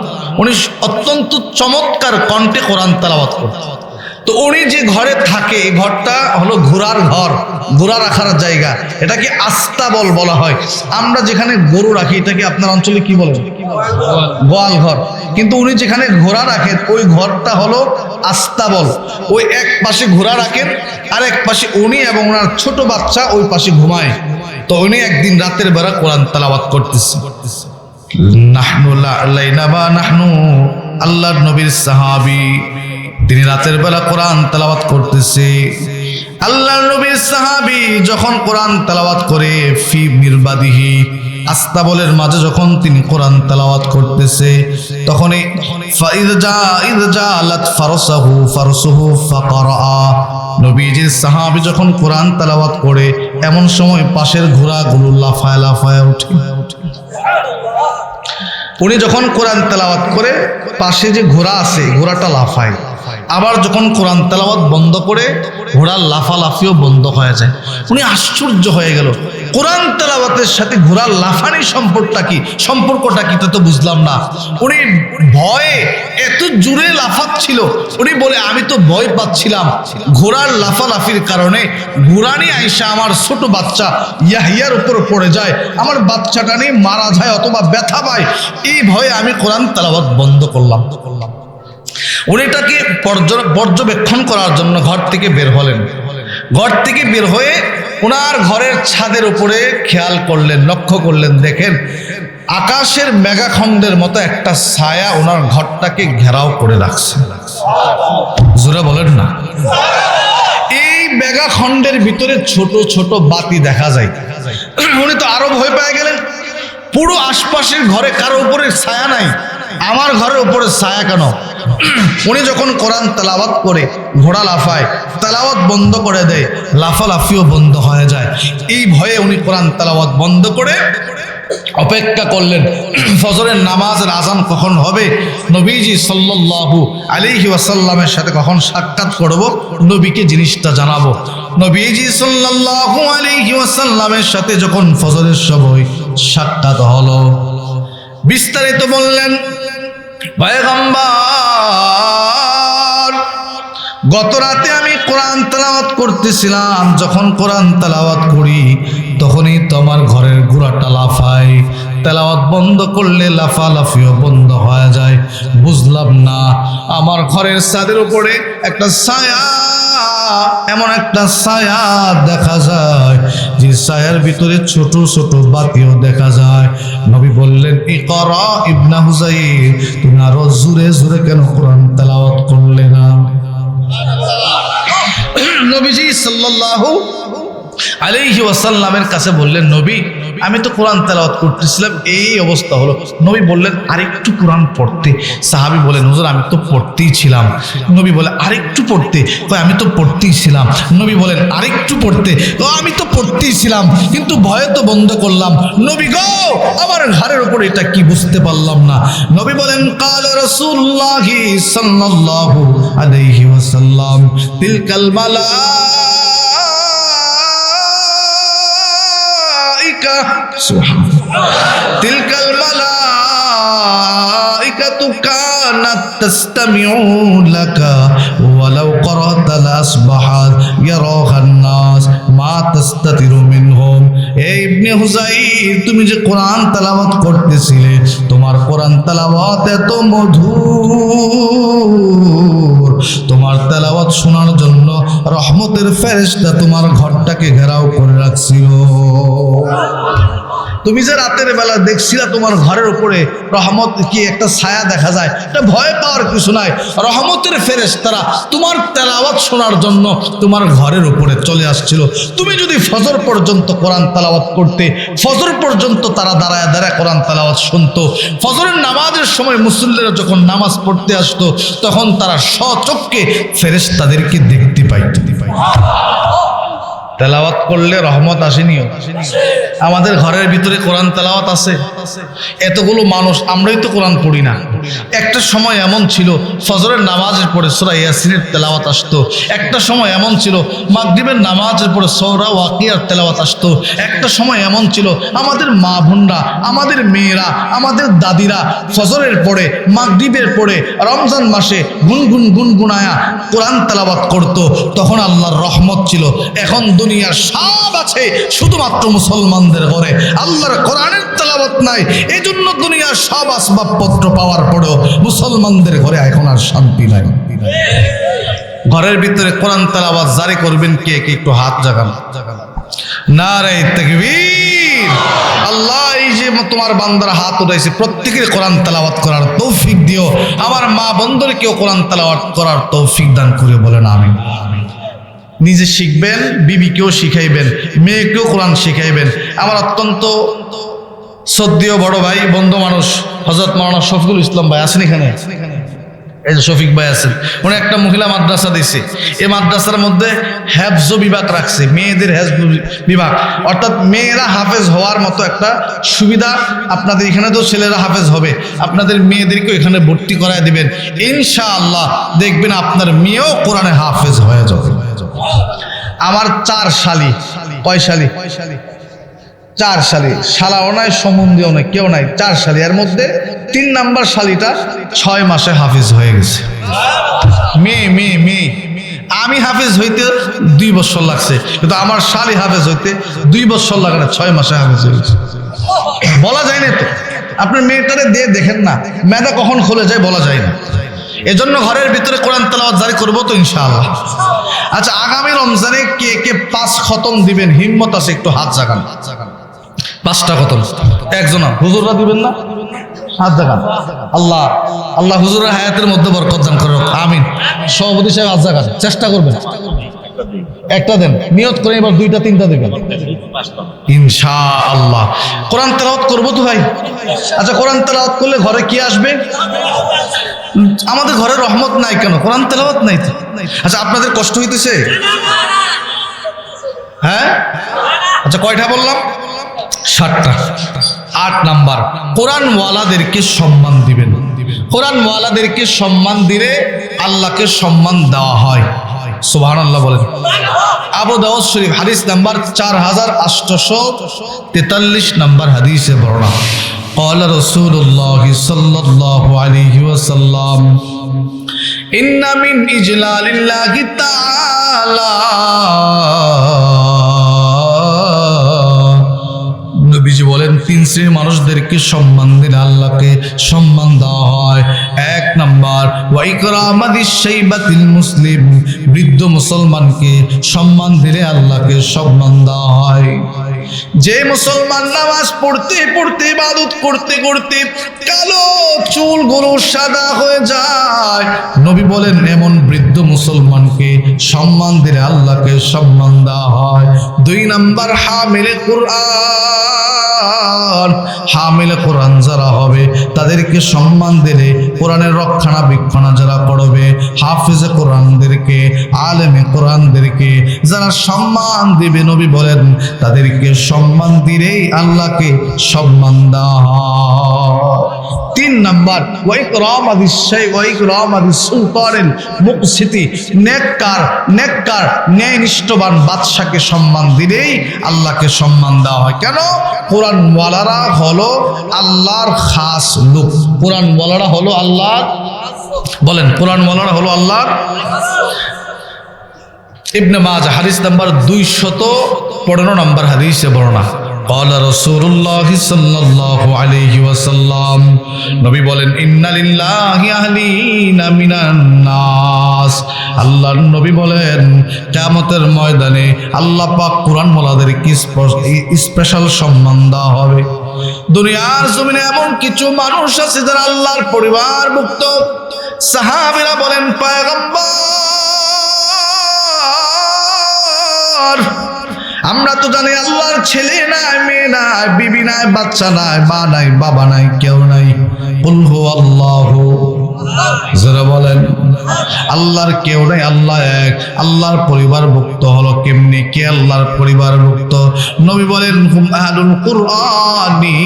উনি অত্যন্ত চমৎকার কণ্ঠে কোরআন তেলাওয়াত করতেন। তো উনি যে ঘরে থাকে, এই ঘরটা হলো ঘোড়ার ঘর, ঘোড়া রাখার জায়গা, এটাকে আস্তাবল বলা হয়। আমরা যেখানে গরু রাখি এটাকে আপনার অঞ্চলে কি বলেন? গোয়াল ঘর। কিন্তু উনি যেখানে ঘোড়া রাখেন ওই ঘরটা হলো আস্তাবল। ওই এক পাশে ঘোড়া রাখেন, আর এক পাশে উনি এবং ওনার ছোট বাচ্চা ওই পাশে ঘুমায়। তো উনি একদিন রাতের বেলা কোরআন তেলাওয়াত করতেছে। আল্লাহর নবীর সাহাবী, তিনি রাতের বেলা কোরআন তেলাওয়াত করতেছে। আল্লাহর নবীর সাহাবী যখন কোরআন তেলাওয়াত করে, ফি মিরবাদিহি, আস্তাবলের মাঝে যখন তিনি কোরআন তেলাওয়াত করতেছে, তখনই ফাইযা ফারসুহু ফাকরা। নবীজির সাহাবী যখন কোরআন তেলাওয়াত করে, এমন সময় পাশের ঘোড়াগুলো লাফায় লাফায় ওঠে। উনি যখন কোরআন তেলাওয়াত করে, পাশে যে ঘোড়া আছে ঘোড়াটা লাফায়। আবার যখন কোরআন তেলাওয়াত বন্ধ করে, ঘোড়ার লাফালাফিও বন্ধ হয়ে যায়। উনি আশ্চর্য হয়ে গেল, কোরআন তেলাওয়াতের সাথে ঘোড়ার লাফানির সম্পর্কটা কি তা তো বুঝলাম না। উনি ভয়ে এত জোরে লাফাচ্ছিল, উনি বলে আমি তো ভয় পাচ্ছিলাম ঘোড়ার লাফালাফির কারণে ঘোড়ানি আইসা আমার ছোট বাচ্চা ইয়াহিয়ার উপর পড়ে যায়, আমার বাচ্চাটা নিয়ে মারা যায় অথবা ব্যথা পায়, এই ভয়ে আমি কোরআন তেলাওয়াত বন্ধ করলাম। উনি এটাকে পর্যবেক্ষণ করার জন্য ঘর থেকে বের হলেন। ঘর থেকে বের হয়ে ওনার ঘরের ছাদের উপরে খেয়াল করলেন, লক্ষ্য করলেন, দেখেন আকাশের মেঘাখণ্ডের মতো একটা ছায়া ওনার ঘরটাকে ঘেরাও করে রাখছে। জোরে বলেন না। এই মেঘাখণ্ডের ভিতরে ছোট ছোট বাতি দেখা যায়। উনি তো আরো ভয় পেয়ে গেলেন, পুরো আশপাশের ঘরে কারো উপরে ছায়া নাই, আমার ঘরের উপরে ছায়া কেন? উনি যখন কোরআন তেলাওয়াত করে ঘোড়া লাফায়, তেলাওয়াত বন্ধ করে দেয়, লাফালাফিও বন্ধ হয়ে যায়। এই ভয়ে উনি কোরআন তেলাওয়াত বন্ধ করে অপেক্ষা করলেন ফজরের নামাজের আজান কখন হবে, নবীজি সাল্লাল্লাহু আলাইহি ওয়াসাল্লামের সাথে কখন সাক্ষাৎ করব, নবীকে জিনিসটা জানাবো। নবীজি সাল্লাল্লাহু আলাইহি ওয়াসাল্লামের সাথে যখন ফজরের সময় সাক্ষাৎ হলো, বিস্তারিত বললেন, পয়গম্বর গত রাতে আমি কোরআন তেলাওয়াত করতেছিলাম, যখন কোরআন তেলাওয়াত করি তখনই তো আমার ঘরের গোড়াটা লাফায়, তেলাওয়াত বন্ধ করলে লাফালাফিও বন্ধ হয়ে যায়। বুঝলাম না, আমার ঘরের ছাদের উপরে একটা ছায়া, এমন একটা ছায়া দেখা যায় যে ছায়ার ভিতরে ছোট ছোট বাতিও দেখা যায়। নবী বললেন, ইকরা ইবনা হুযাইর, তুমি আরো জোরে জোরে কেন কোরআন তেলাওয়াত করলে না? নবীজি সাল্লাল্লাহু আলাইহি ওয়াসাল্লামের কাছে বললেন, নবী আমি তো কোরআন তেলাওয়াত করতেছিলাম, এই অবস্থা হলো। নবী বললেন, আরেকটু কোরআন পড়তে। সাহাবী বলেন, হুজুর আমি তো পড়তেই ছিলাম। নবী বলে, আরেকটু পড়তে? কয় আমি তো পড়তেই ছিলাম। নবী বলেন, আরেকটু পড়তে? আমি তো পড়তেই ছিলাম, কিন্তু ভয়ে তো বন্ধ করলাম। নবী গো, আমার ঘাড়ের উপর এটা কি বুঝতে পারলাম না। নবী বলেন, কালা রাসূলুল্লাহি সাল্লাল্লাহু আলাইহি ওয়াসাল্লাম, তিলকাল তিলকাল মালাইকাতু কানাত তাসতামিউ লাকা ওয়ালাউ ক্বরাতা লাসবাহাত ইয়ারাহান নাস মা তাস্তাতিরু মিনহুম। এই ইবনে হুযাইর, তুমি যে কোরআন তেলাওয়াত করতেছিলে, তোমার কোরআন তেলাওয়াত এত মধুর, তোমার তেলাওয়াত শোনার জন্য রহমতের ফেরেশতা তোমার ঘরটাকে ঘেরাও করে রাখছিল। তুমি যে রাতের বেলা দেখছিলা তোমার ঘরের উপরে রহমত কি একটা ছায়া দেখা যায়, এটা ভয় পাওয়ার কিছু নাই। রহমতের ফেরেশতারা তোমার তেলাওয়াত শোনার জন্য তোমার ঘরের উপরে চলে আসছিল। তুমি যদি ফজর পর্যন্ত কোরআন তেলাওয়াত করতে, ফজর পর্যন্ত তারা দাঁড়ায় দাঁড়ায় কোরআন তেলাওয়াত শুনতো। ফজরের নামাজের সময় মুসল্লিরা যখন নামাজ পড়তে আসতো, তখন তারা স্বচক্ষে ফেরেশতাদেরকে দেখতে পাইত। তেলাওয়াত করলে রহমত আসেনিও? আমাদের ঘরের ভিতরে কোরআন তেলাওয়াত আছে। এতগুলো মানুষ, আমরাই তো কোরআন পড়ি না। একটা সময় এমন ছিল ফজরের নামাজের পরে সূরা ইয়াসিনের তেলাওয়াত আসতো। একটা সময় এমন ছিল মাগরিবের নামাজের পরে সূরা ওয়াকিয়ার তেলাওয়াত আসতো। একটা সময় এমন ছিল আমাদের মা বোনরা, আমাদের মেয়েরা, আমাদের দাদিরা ফজরের পরে, মাগরিবের পরে, রমজান মাসে গুনগুন গুনগুনায়া কোরআন তেলাওয়াত করতো। তখন আল্লাহর রহমত ছিল। এখন দুনিয়ার সব আছে, শুধুমাত্র মুসলমানদের ঘরে আল্লাহর কোরআনের তেলাওয়াত নাই। এই জন্য দুনিয়ার সব আসবাবপত্র পাওয়ার পরেও মুসলমানদের ঘরে এখন আর শান্তি নাই। ঘরের ভিতরে কোরআন তেলাওয়াত জারি করবেন কে কে? একটু হাত জাগান। নারে তাকবীর। আল্লাহ, এই যে তোমার বান্দার হাত উঠাইছে, প্রত্যেকের কোরআন তেলাওয়াত করার তৌফিক দিও। আমার মা বন্ধুদেরকেও কোরআন তেলাওয়াত করার তৌফিক দান করে বলেন আমিন। নিজে শিখবেন, বিবিকেও শিখাইবেন, মেয়েকেও কোরআন শিখাইবেন। আমার অত্যন্ত শ্রদ্ধেয় বড় ভাই, বন্ধু মানুষ হযরত মাওলানা শফিকুল ইসলাম ভাই আছেন এখানে। এই যে শফিক ভাই আছেন, উনি একটা মহিলা মাদ্রাসা দিয়েছে। এই মাদ্রাসার মধ্যে হেফজ বিভাগ রাখছে, মেয়েদের হেফজ বিভাগ, অর্থাৎ মেয়েরা হাফেজ হওয়ার মতো একটা সুবিধা। আপনাদের এখানে তো ছেলেরা হাফেজ হবে, আপনাদের মেয়েদেরকেও এখানে ভর্তি করায় দিবেন। ইনশাআল্লাহ দেখবেন আপনার মেয়েও কোরআনে হাফেজ হয়ে যাবে। আমার 4 শালি। কয় শালি? 4 শালি। শালাও নাই, সম্বন্ধীও নাই, কেউ নাই, 4 শালি। এর মধ্যে 3 নাম্বার শালিটা 6 মাসে হাফিজ হয়ে গেছে। মেয়ে আমি হাফিজ হইতে 2 বছর লাগছে, কিন্তু আমার শালি হাফিজ হইতে 2 বছর লাগে না, 6 মাসে হাফিজ হয়ে গেছে। বলা যায় না তো, আপনার মেয়েটারে দিয়ে দেখেন না, মেয়েটা কখন খুলে যায় বলা যায় না। এজন্য ঘরের ভিতরে কোরআন তেলাওয়াত জারি করবো তো ইনশাআল্লাহ। আচ্ছা, আগামী রমজানে কে কে 5 খতম দিবেন? হিম্মত আছে, একটু হাত জাগান। 5টা খতম একজন। হুজুররা দিবেন না? হাত জাগান। আল্লাহ আল্লাহ হুজুরের হায়াতের মধ্যে বরকত দান করুন, আমিন। সভাপতি সাহেব হাত জাগান, চেষ্টা করবেন। একটা দেন, নিয়ত করে এবার 2টা 3টা দেবেন ইনশাআল্লাহ। কোরআন তেলাওয়াত করবো তো ভাই। আচ্ছা, কোরআন তেলাওয়াত করলে ঘরে কি আসবে? আমাদের ঘরে রহমত নাই কেন? কোরআন তেলাওয়াত নাই তো। আচ্ছা, আপনাদের কষ্ট হইতেছে? হ্যাঁ, আচ্ছা কয়টা বললাম? 7টা। 8 নাম্বার, কোরআনওয়ালাদেরকে সম্মান দিবেন। কোরআনওয়ালাদেরকে সম্মান দিলে আল্লাহকে সম্মান দেওয়া হয়। সুবহানাল্লাহ বলেন। আবু দাউদ শরীফ হাদিস নাম্বার 4843 নাম্বার হাদিসে বর্ণনা। قال رسول الله صلى الله عليه وسلم ইন্না মিন ইজলালিল্লাহি তাআলা, নবীজি বলেন তিন শ্রেণীর মানুষদেরকে সম্মান দিলে আল্লাহকে সম্মান দেওয়া হয়। এক নাম্বার ওয়া ইকরামাদিশ শাইবাতিল মুসলিম, বৃদ্ধ মুসলমানকে সম্মান দিলে আল্লাহকে সম্মান দেওয়া হয়। যে মুসলমান নামাজ পড়তে পড়তে ইবাদত করতে করতে কালো চুলগুলো সাদা হয়ে যায়, নবী বলেন এমন বৃদ্ধ মুসলমানকে সম্মান দিলে আল্লাহকে সম্মান দেওয়া হয়। দুই নাম্বার হামিলে কুরআন, হামিলে কোরআন যারা হবে তাদেরকে সম্মান দিলে কোরআনের রক্ষণাবেক্ষণা যারা করবে, হাফেজে কোরআনদেরকে, আলেমে কোরআনদেরকে যারা সম্মান দিবে, নবী বলেন তাদেরকে সম্মান দিলেই আল্লাহকে সম্মান দেওয়া হয়। তিন নাম্বার ওয়াইকরামাদিস শাইখ ওয়াইকরামাদিস সুলতানিল মুকসিতি, নেককার ন্যায়নিষ্ঠবান বাদশাকে সম্মান দিলেই আল্লাহকে সম্মান দেওয়া হয়। কেন? কোরআনওয়ালারা হলো আল্লাহর খাস লোক। কোরআনওয়ালারা হলো আল্লাহর, বলেন কোরআনওয়ালারা হলো আল্লাহর। ইবনে মাজাহ হাদিস নাম্বার 215 নম্বর হাদিসে বর্ণনা, قال رسول الله صلى الله عليه وسلم, নবী বলেন ইন্না লিল্লাহি আহলিনা মিনান নাস, আল্লাহর নবী বলেন কিয়ামতের ময়দানে আল্লাহ পাক কোরআন ওয়ালাদেরকে স্পেশাল সম্মান দেওয়া হবে। দুনিয়ার জমিনে এমন কিছু মানুষ আছে যারা আল্লাহর পরিবারভুক্ত। সাহাবীরা বলেন পয়গম্বর, আমরা তো জানি আল্লাহর ছেলে নাই, মেয়ে নাই, বিবি নাই, বাচ্চা নাই, মা নাই, বাবা নাই, কেউ নাই। কুল হু আল্লাহু, যারা বলেন আল্লাহর কেউ নাই, আল্লাহ এক। আল্লাহর পরিবারভুক্ত হলো কেমনি? কে আল্লাহর পরিবারভুক্ত? নবী বলেন হুম আহলুল কুরআনি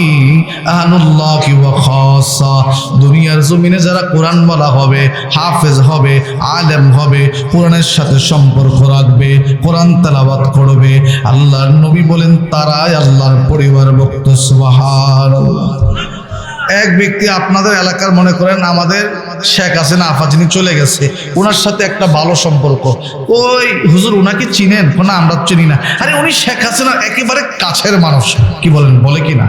আহলুল্লাহি ওয়া খাসা, দুনিয়ার জমিনে যারা কোরআন ওয়ালা হবে, হাফেজ হবে, আলেম হবে, কোরআনের সাথে সম্পর্ক রাখবে, কোরআন তেলাওয়াত করবে, আল্লাহর নবী বলেন তারাই আল্লাহর পরিবারভুক্ত। সুবহানাল্লাহ। এক ব্যক্তি আপনাদের এলাকার, মনে করেন আমাদের শেখ হাসিনা আফা যিনি চলে গেছে, ওনার সাথে একটা ভালো সম্পর্ক। ওই হুজুর ওনাকে চিনেন? না আমরা চিনি না। আরে উনি শেখ হাসিনার একেবারে কাছের মানুষ। কি বলেন, বলে কি না?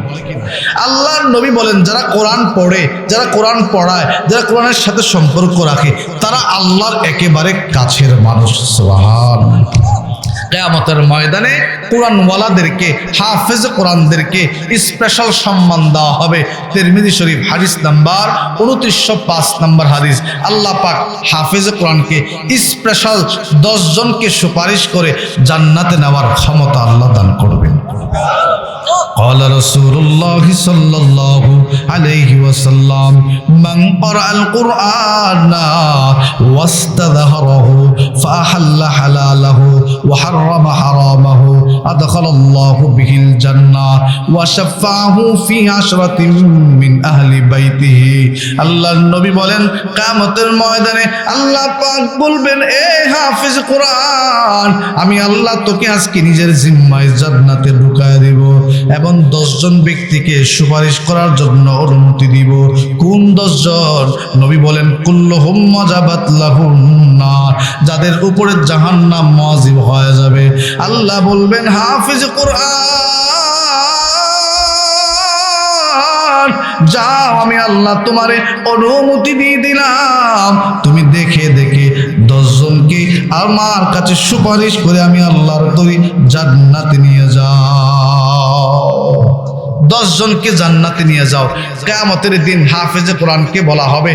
আল্লাহর নবী বলেন যারা কোরআন পড়ে, যারা কোরআন পড়ায়, যারা কোরআনের সাথে সম্পর্ক রাখে, তারা আল্লাহর একেবারে কাছের মানুষ। সুবহানাল্লাহ। কিয়ামতের ময়দানে কোরআনওয়ালাদেরকে, হাফেজ কোরআনদেরকে স্পেশাল সম্মান দেওয়া হবে। তিরমিজি শরীফ হাদিস নাম্বার 2905 নম্বর হাদিস। আল্লাহ পাক হাফেজ কোরআনকে স্পেশাল 10 জনকে সুপারিশ করে জান্নাতে নেওয়ার ক্ষমতা আল্লাহ দান করবেন। قال رسول الله صلى الله عليه وسلم من قرأ القرآن واستظهره فأحل حلاله وحرم حرامه أدخل الله به الجنة وشفعه في 10 من أهل بيته। আল্লাহর নবী বলেন কিয়ামতের ময়দানে আল্লাহ পাক বলবেন, এ হাফেজ কোরআন, আমি আল্লাহ তোকে আজকে নিজের জিম্মায় জান্নাতে ঢুকায় দেব এবং 10 জন ব্যক্তিকে সুপারিশ করার জন্য অনুমতি দিব। কোন 10 জন? নবী বলেন কুল্লুহুম ওয়াজাবাত লাহুম নার, যাদের উপরে জাহান্নাম ওয়াজিব হয়ে যাবে। আল্লাহ বলবেন হাফেজ কোরআন, যাও আমি আল্লাহ তোমারে অনুমতি দিয়ে দিলাম, তুমি দেখে দেখে 10 জনকে আমার কাছে সুপারিশ করে আমি আল্লাহর তরি জান্নাতে নিয়ে যাও। 10 জনকে জান্নাতে নিয়ে যাও। কিয়ামতের দিন হাফেজে কোরআনকে বলা হবে।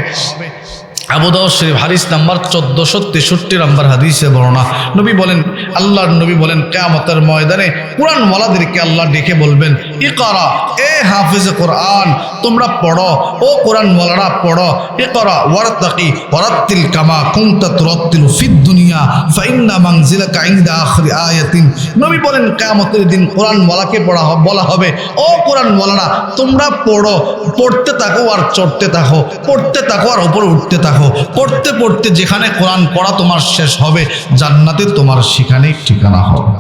আবু দাউদ শরীফ হাদিস নাম্বার 1463 নম্বর হাদিসে বর্ণনা, নবী বলেন, আল্লাহর নবী বলেন কিয়ামতের ময়দানে কোরআনওয়ালাদেরকে আল্লাহ ডেকে বলবেন, ইকরা, এ হাফেজে কোরআন তোমরা পড়ো, ও কোরআনওয়ালারা পড়ো। ইকরা ওয়ারতাকি ওয়ারাত্তিল কামা কুনতা তুরাত্তিলু ফিদ দুনিয়া ফাইন্না মানজিলাকা ইনদা আখিরি আয়াতিন। নবী বলেন কিয়ামতের দিন কোরআনওয়ালাকে বলা হবে, ও কোরআনওয়ালারা তোমরা পড়ো, পড়তে থাকো আর চড়তে থাকো, পড়তে থাকো আর উপরে উঠতে থাকো, পড়তে পড়তে যেখানে কোরআন পড়া তোমার শেষ হবে, জান্নাতে তোমার সেখানেই ঠিকানা হবে।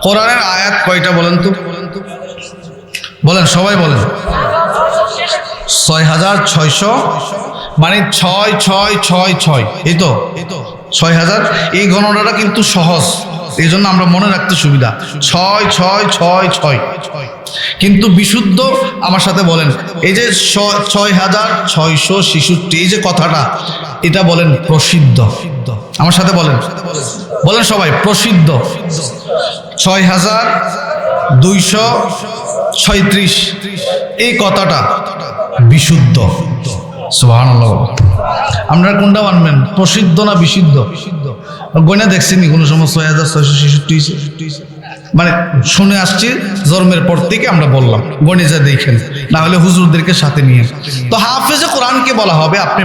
কোরআনের আয়াত কয়টা বলেন তো? বলেন, সবাই বলেন। 6600 মানে 66666, এই তো 6000। এই গণনাটা কিন্তু সহজ, এই জন্য আমরা মনে রাখতে সুবিধা, 6666। কিন্তু বিশুদ্ধ, আমার সাথে বলেন, এই যে 6666, এই যে কথাটা, এটা বলেন প্রসিদ্ধ। আমার সাথে বলেন, বলেন সবাই, প্রসিদ্ধ 6236, এই কথাটা বিশুদ্ধ। সুবহানাল্লাহ। আপনারা কোনটা মানবেন, প্রসিদ্ধ না বিশুদ্ধ? গয়না দেখছেনি কোনো সময় 6666, মানে শুনে আসছি জন্মের পর থেকে, আমরা বললাম গণে যা দেখেন, না হলে হুজুরদেরকে সাথে নিয়ে। তো হাফেজে কোরআনকে বলা হবে আপনি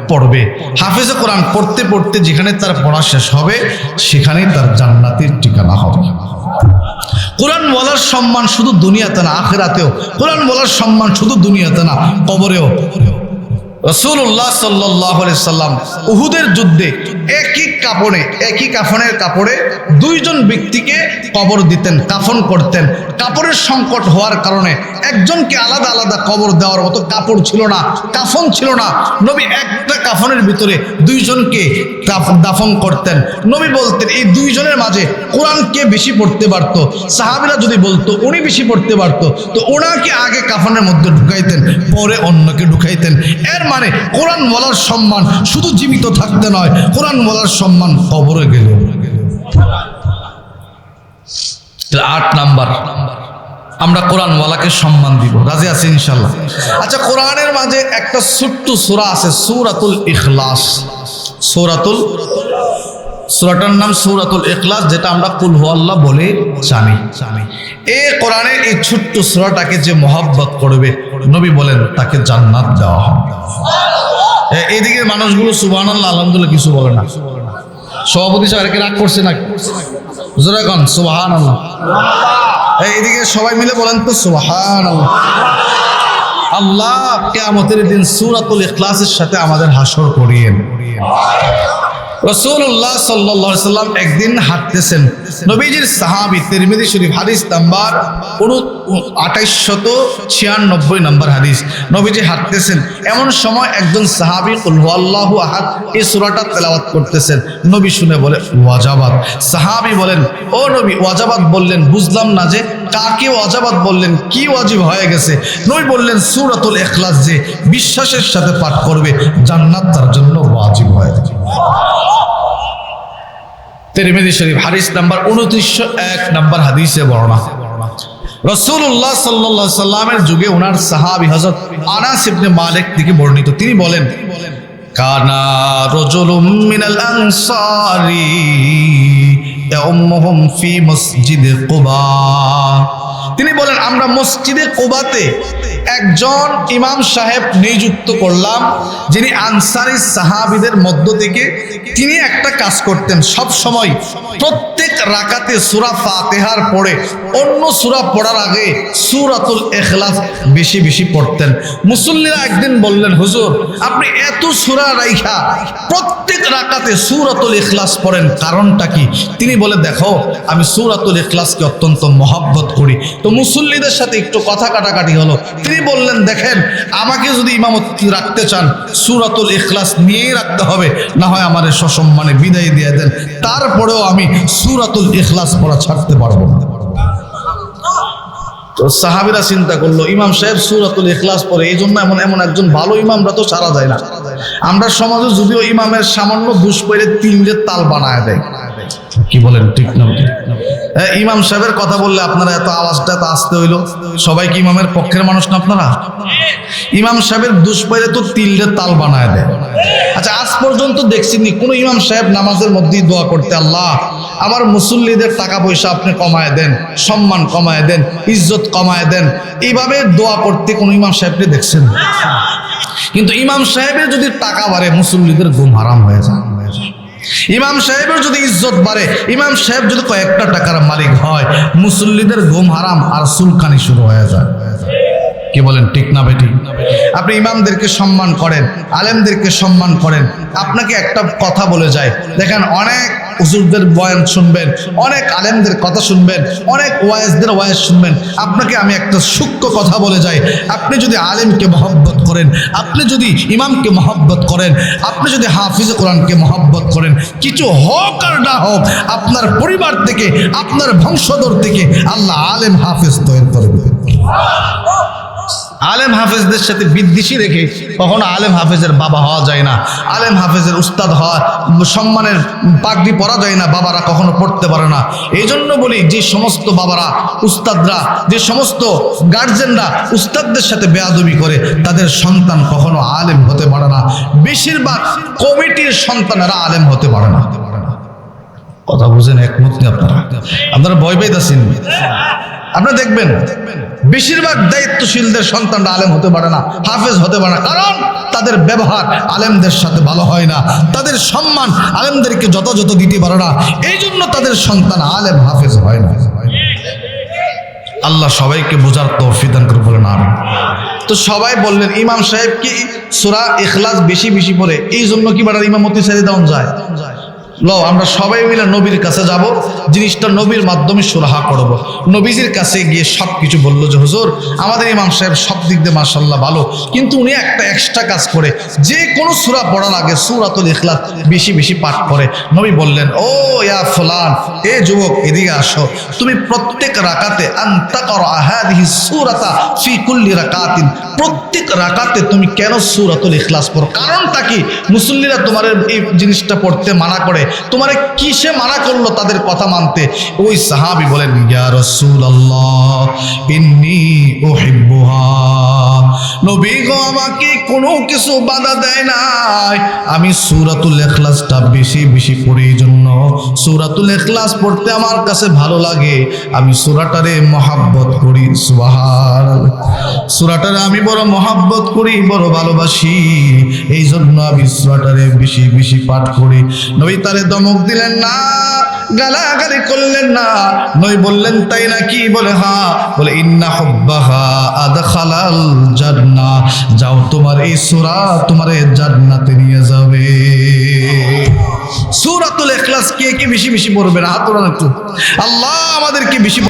পড়বে। হাফেজে কোরআন পড়তে পড়তে যেখানে তার পড়া শেষ হবে সেখানেই তার জান্নাতের ঠিকানা হবে। কোরআন বলার সম্মান শুধু দুনিয়াতে না, আখিরাতেও। কোরআন বলার সম্মান শুধু দুনিয়াতে না, কবরেও। রাসূলুল্লাহ সাল্লাল্লাহু আলাইহি সাল্লাম উহুদের যুদ্ধে একই কাফনের কাপড়ে দুইজন ব্যক্তিকে কবর দিতেন, কাফন করতেন। কাপড়ের সংকট হওয়ার কারণে একজনকে আলাদা আলাদা কবর দেওয়ার মতো কাপড় ছিল না, কাফন ছিল না। নবী একটা কাফনের ভিতরে দুইজনকে দাফন করতেন। নবী বলতেন এই দুইজনের মাঝে কোরআন কে বেশি পড়তে পারতো। সাহাবীরা যদি বলতো উনি বেশি পড়তে পারতো, তো ওনাকে আগে কাফনের মধ্যে ঢুকাইতেন, পরে অন্যকে ঢুকাইতেন। এর মানে কোরআন বলার সম্মান শুধু জীবিত থাকতে নয়, কোরআন বলার সম্মান কবরে গেল। 8 নাম্বার, আমরা কোরআনওয়ালাকে সম্মান দিব। রাজি আছি ইনশাআল্লাহ? আচ্ছা, কোরআনের মাঝে একটা ছোট্ট সূরা আছে, সূরাতুল ইখলাস। সূরাটার নাম সূরাতুল ইখলাস, যেটা আমরা কুল হুয়াল্লাহ বলে জানি। এই কোরআনের এই ছোট্ট সূরাটাকে যে মহব্বত করবে, নবী বলেন তাকে জান্নাত দেওয়া হবে। এইদিকে মানুষগুলো সুবহানাল্লাহ আলহামদুলিল্লাহ কিছু বলে না। সভাপতি সাহেব রাগ করছে নাকি? জোরে কোন সুবহানাল্লাহ। এইদিকে সবাই মিলে বলেন তো সুবহানাল্লাহ। আল্লাহ কিয়ামতের দিন সূরাতুল ইখলাসের সাথে আমাদের হাসর করিয়েন। রাসূলুল্লাহ সাল্লাল্লাহু আলাইহি সাল্লাম একদিন হাঁটতেছেন, নবীজির সাহাবী, তিরমিজি শরীফ হাদিস নাম্বার 2896 নম্বর হাদিস। নবীজি হাঁটতেছেন, এমন সময় একজন সাহাবী কুল হুয়াল্লাহু আহাদ এই সূরাটা তেলাওয়াত করতেছেন। নবী শুনে বলে ওয়াজাবাত। সাহাবী বলেন ও নবী, ওয়াজাবাত বললেন, বুঝলাম না যে কাকে ওয়াজাবাত বললেন, কি ওয়াজিব হয়ে গেছে? নবী বললেন সূরাতুল ইখলাস যে বিশ্বাসের সাথে পাঠ করবে জান্নাত তার জন্য ওয়াজিব হয়ে গেছে। তিরমিজি শরীফ হাদিস নাম্বার 2901 নম্বর হাদিসে বর্ণনা। রাসূলুল্লাহ সাল্লাল্লাহু আলাইহি সাল্লামের যুগে ওনার সাহাবী হযরত আনাস ইবনে মালিক থেকে বর্ণিত, তিনি বলেন কানা রাজুলুম মিনাল আনসারি ইয়াউম্মুহুম ফি মসজিদে কুবা। তিনি বলেন আমরা মসজিদে কুবাতে একজন ইমাম সাহেব নিযুক্ত করলাম, যিনি আনসারী সাহাবীদের মধ্য থেকে। তিনি একটা কাজ করতেন, সব সময় প্রত্যেক রাকাতে সূরা ফাতিহার পরে অন্য সূরা পড়ার আগে সূরাতুল ইখলাস বেশি বেশি পড়তেন। মুসল্লিরা একদিন বললেন হুজুর, আপনি এত সূরা রাইখা প্রত্যেক রাকাতে সূরাতুল ইখলাস পড়েন, কারণটা কি? তিনি বলে দেখো, আমি সূরাতুল ইখলাসকে অত্যন্ত মহব্বত করি। তো মুসল্লিদের সাথে একটু কথা কাটাকাটি হলো। তিনি বললেন দেখেন, আমাকে যদি ইমামতি রাখতে চান সূরাতুল ইখলাস নিয়েই রাখতে হবে, না হয় আমার সসম্মানে বিদায় দিয়ে দেন, তারপরেও আমি সূরাতুল ইখলাস পড়া ছাড়তে পারবো না। তো সাহাবীরা চিন্তা করলো ইমাম সাহেব সূরাতুল ইখলাস পড়ে, এই জন্য এমন একজন ভালো ইমামরা তো ছাড়া যায় না। আমরা সমাজে যদিও ইমামের সামান্য দুষ করে 3 তাল বানায় দেয়, কি বলেন ঠিক না? ইমাম সাহেবের কথা বললে আপনারা এত আওয়াজটা এত আসতে হইলো, সবাই কি ইমামের পক্ষের মানুষ না আপনারা? ইমাম সাহেবের দুষ পাইলে তো 3 তাল বানায় দেয়। আচ্ছা, আজ পর্যন্ত দেখছিনি কোন ইমাম সাহেব নামাজের মধ্যেই দোয়া করতে, আল্লাহ আমার মুসল্লিদের টাকা পয়সা আপনি কমায় দেন, সম্মান কমায় দেন, ইজ্জত কমায় দেন, এইভাবে দোয়া করতে কোন ইমাম সাহেবকে দেখছেন? কিন্তু ইমাম সাহেবের যদি টাকা বাড়ে মুসল্লিদের ঘুম হারাম হয়ে যায়। ইমাম সাহেবের যদি ইজ্জত বাড়ে, ইমাম সাহেব যদি কয়েকটা টাকার মালিক হয়, মুসল্লিদের ঘুম হারাম আর চুলকানি শুরু হয়ে যায়। কি বলেন, ঠিক না বেঠিক? আপনি ইমামদেরকে সম্মান করেন, আলেমদেরকে সম্মান করেন। আপনাকে একটা কথা বলে যায়, দেখেন অনেক হুজুরদের বয়ান শুনবেন, অনেক আলেমদের কথা শুনবেন, অনেক ওয়াইজদের ওয়াইজ শুনবেন। আপনাকে আমি একটা সূক্ষ্ম কথা বলে যাই, আপনি যদি আলেমকে মহব্বত করেন, আপনি যদি ইমামকে মহব্বত করেন, আপনি যদি হাফিজ কোরআনকে মহব্বত করেন, কিছু হোক আর না হোক, আপনার পরিবার থেকে, আপনার বংশধর থেকে আল্লাহ আলেম হাফিজ তৈরি করবে। আলেম হাফেজদের সাথে বিদ্বেষী রেখে কখনো আলেম হাফেজের বাবা হওয়া যায় না, আলেম হাফেজের উস্তাদ হওয়া, সম্মানের পাগড়ি পরা যায় না, বাবারা কখনো পড়তে পারে না। এই জন্য বলি, যে সমস্ত বাবারা, উস্তাদরা, যে সমস্ত গার্জেনরা উস্তাদদের সাথে বেয়াদবি করে, তাদের সন্তান কখনো আলেম হতে পারে না। বেশিরভাগ কমিটির সন্তানেরা আলেম হতে পারে না। কথা বুঝেন, একমত নেই আপনারা? আপনারা ভয় পাইতেছেন? আপনারা দেখবেন বেশিরভাগ দায়িত্বশীলদের সন্তানরা আলেম হতে পারে না, হাফেজ হতে পারে না, কারণ তাদের ব্যবহার আলেমদের সাথে ভালো হয় না, তাদের সম্মান আলেমদেরকে যথাযথ দিতে পারে না, এই জন্য তাদের সন্তান আলেম হাফেজ হয় না। আল্লাহ সবাইকে বোঝার তৌফিক দান করে, বলেন আমিন। তো সবাই বললেন ইমাম সাহেব কি সূরা ইখলাস বেশি বেশি পড়ে, এই জন্য কি বাড়ার ইমামতি ছেড়ে দেওয়া যায়? লো, আমরা সবাই মিলে নবীর কাছে যাব, জিনিসটা নবীর মাধ্যমে সুরাহা করব। নবীজির কাছে গিয়ে সব কিছু বললো যে হুজুর, আমাদের ইমাম সাহেব সব দিক দিয়ে মাশাআল্লাহ ভালো, কিন্তু উনি একটা এক্সট্রা কাজ করে, যে কোনো সূরা পড়ার আগে সূরাতুল ইখলাস বেশি বেশি পাঠ করে। নবী বললেন, ও ইয়া ফুলান, এ যুবক এদিকে আসো, তুমি প্রত্যেক রাকাতে আনতাকরা হাদিহি সূরাতা ফি কুল্লি রাকাতিন, প্রত্যেক রাকাতে তুমি কেন সূরাতুল ইখলাস পড়ো? কারণটা কি? মুসল্লিরা তোমার এই জিনিসটা পড়তে মানা করে, তোমারে কিসে মানা করলো তাদের কথা মানতে? ওই সাহাবী বলেন, ইয়া রাসূলুল্লাহ ইন্নী উহিব্বুহা, নবী গো আমাকে কোনো কিছু বাধা দেয় নাই, আমি সূরাতুল ইখলাসটা বেশি বেশি পড়ি, এই জন্য সূরাতুল ইখলাস পড়তে আমার কাছে ভালো লাগে, আমি সূরাটারে মহব্বত করি। সুবহানাল্লাহ, সূরাটারে আমি বড় মহব্বত করি, বড় ভালোবাসি, এই জন্য আমি সূরাটারে বেশি বেশি পাঠ করি। নবী তারে ধমক দিলেন না, গালাগালি করলেন না। নবী বললেন, তাই নাকি? বলে হ্যাঁ। বলে ইন্না হুব্বাহা আদখালাল জান্নাহ, যাও তোমার এই সূরা তোমার জান্নাতে নিয়ে যাবে। সূরাতুল ইখলাস কে কে বেশি বেশি পড়বেন? হাত তোলেন একটু। আল্লাহ আমাদেরকে বেশি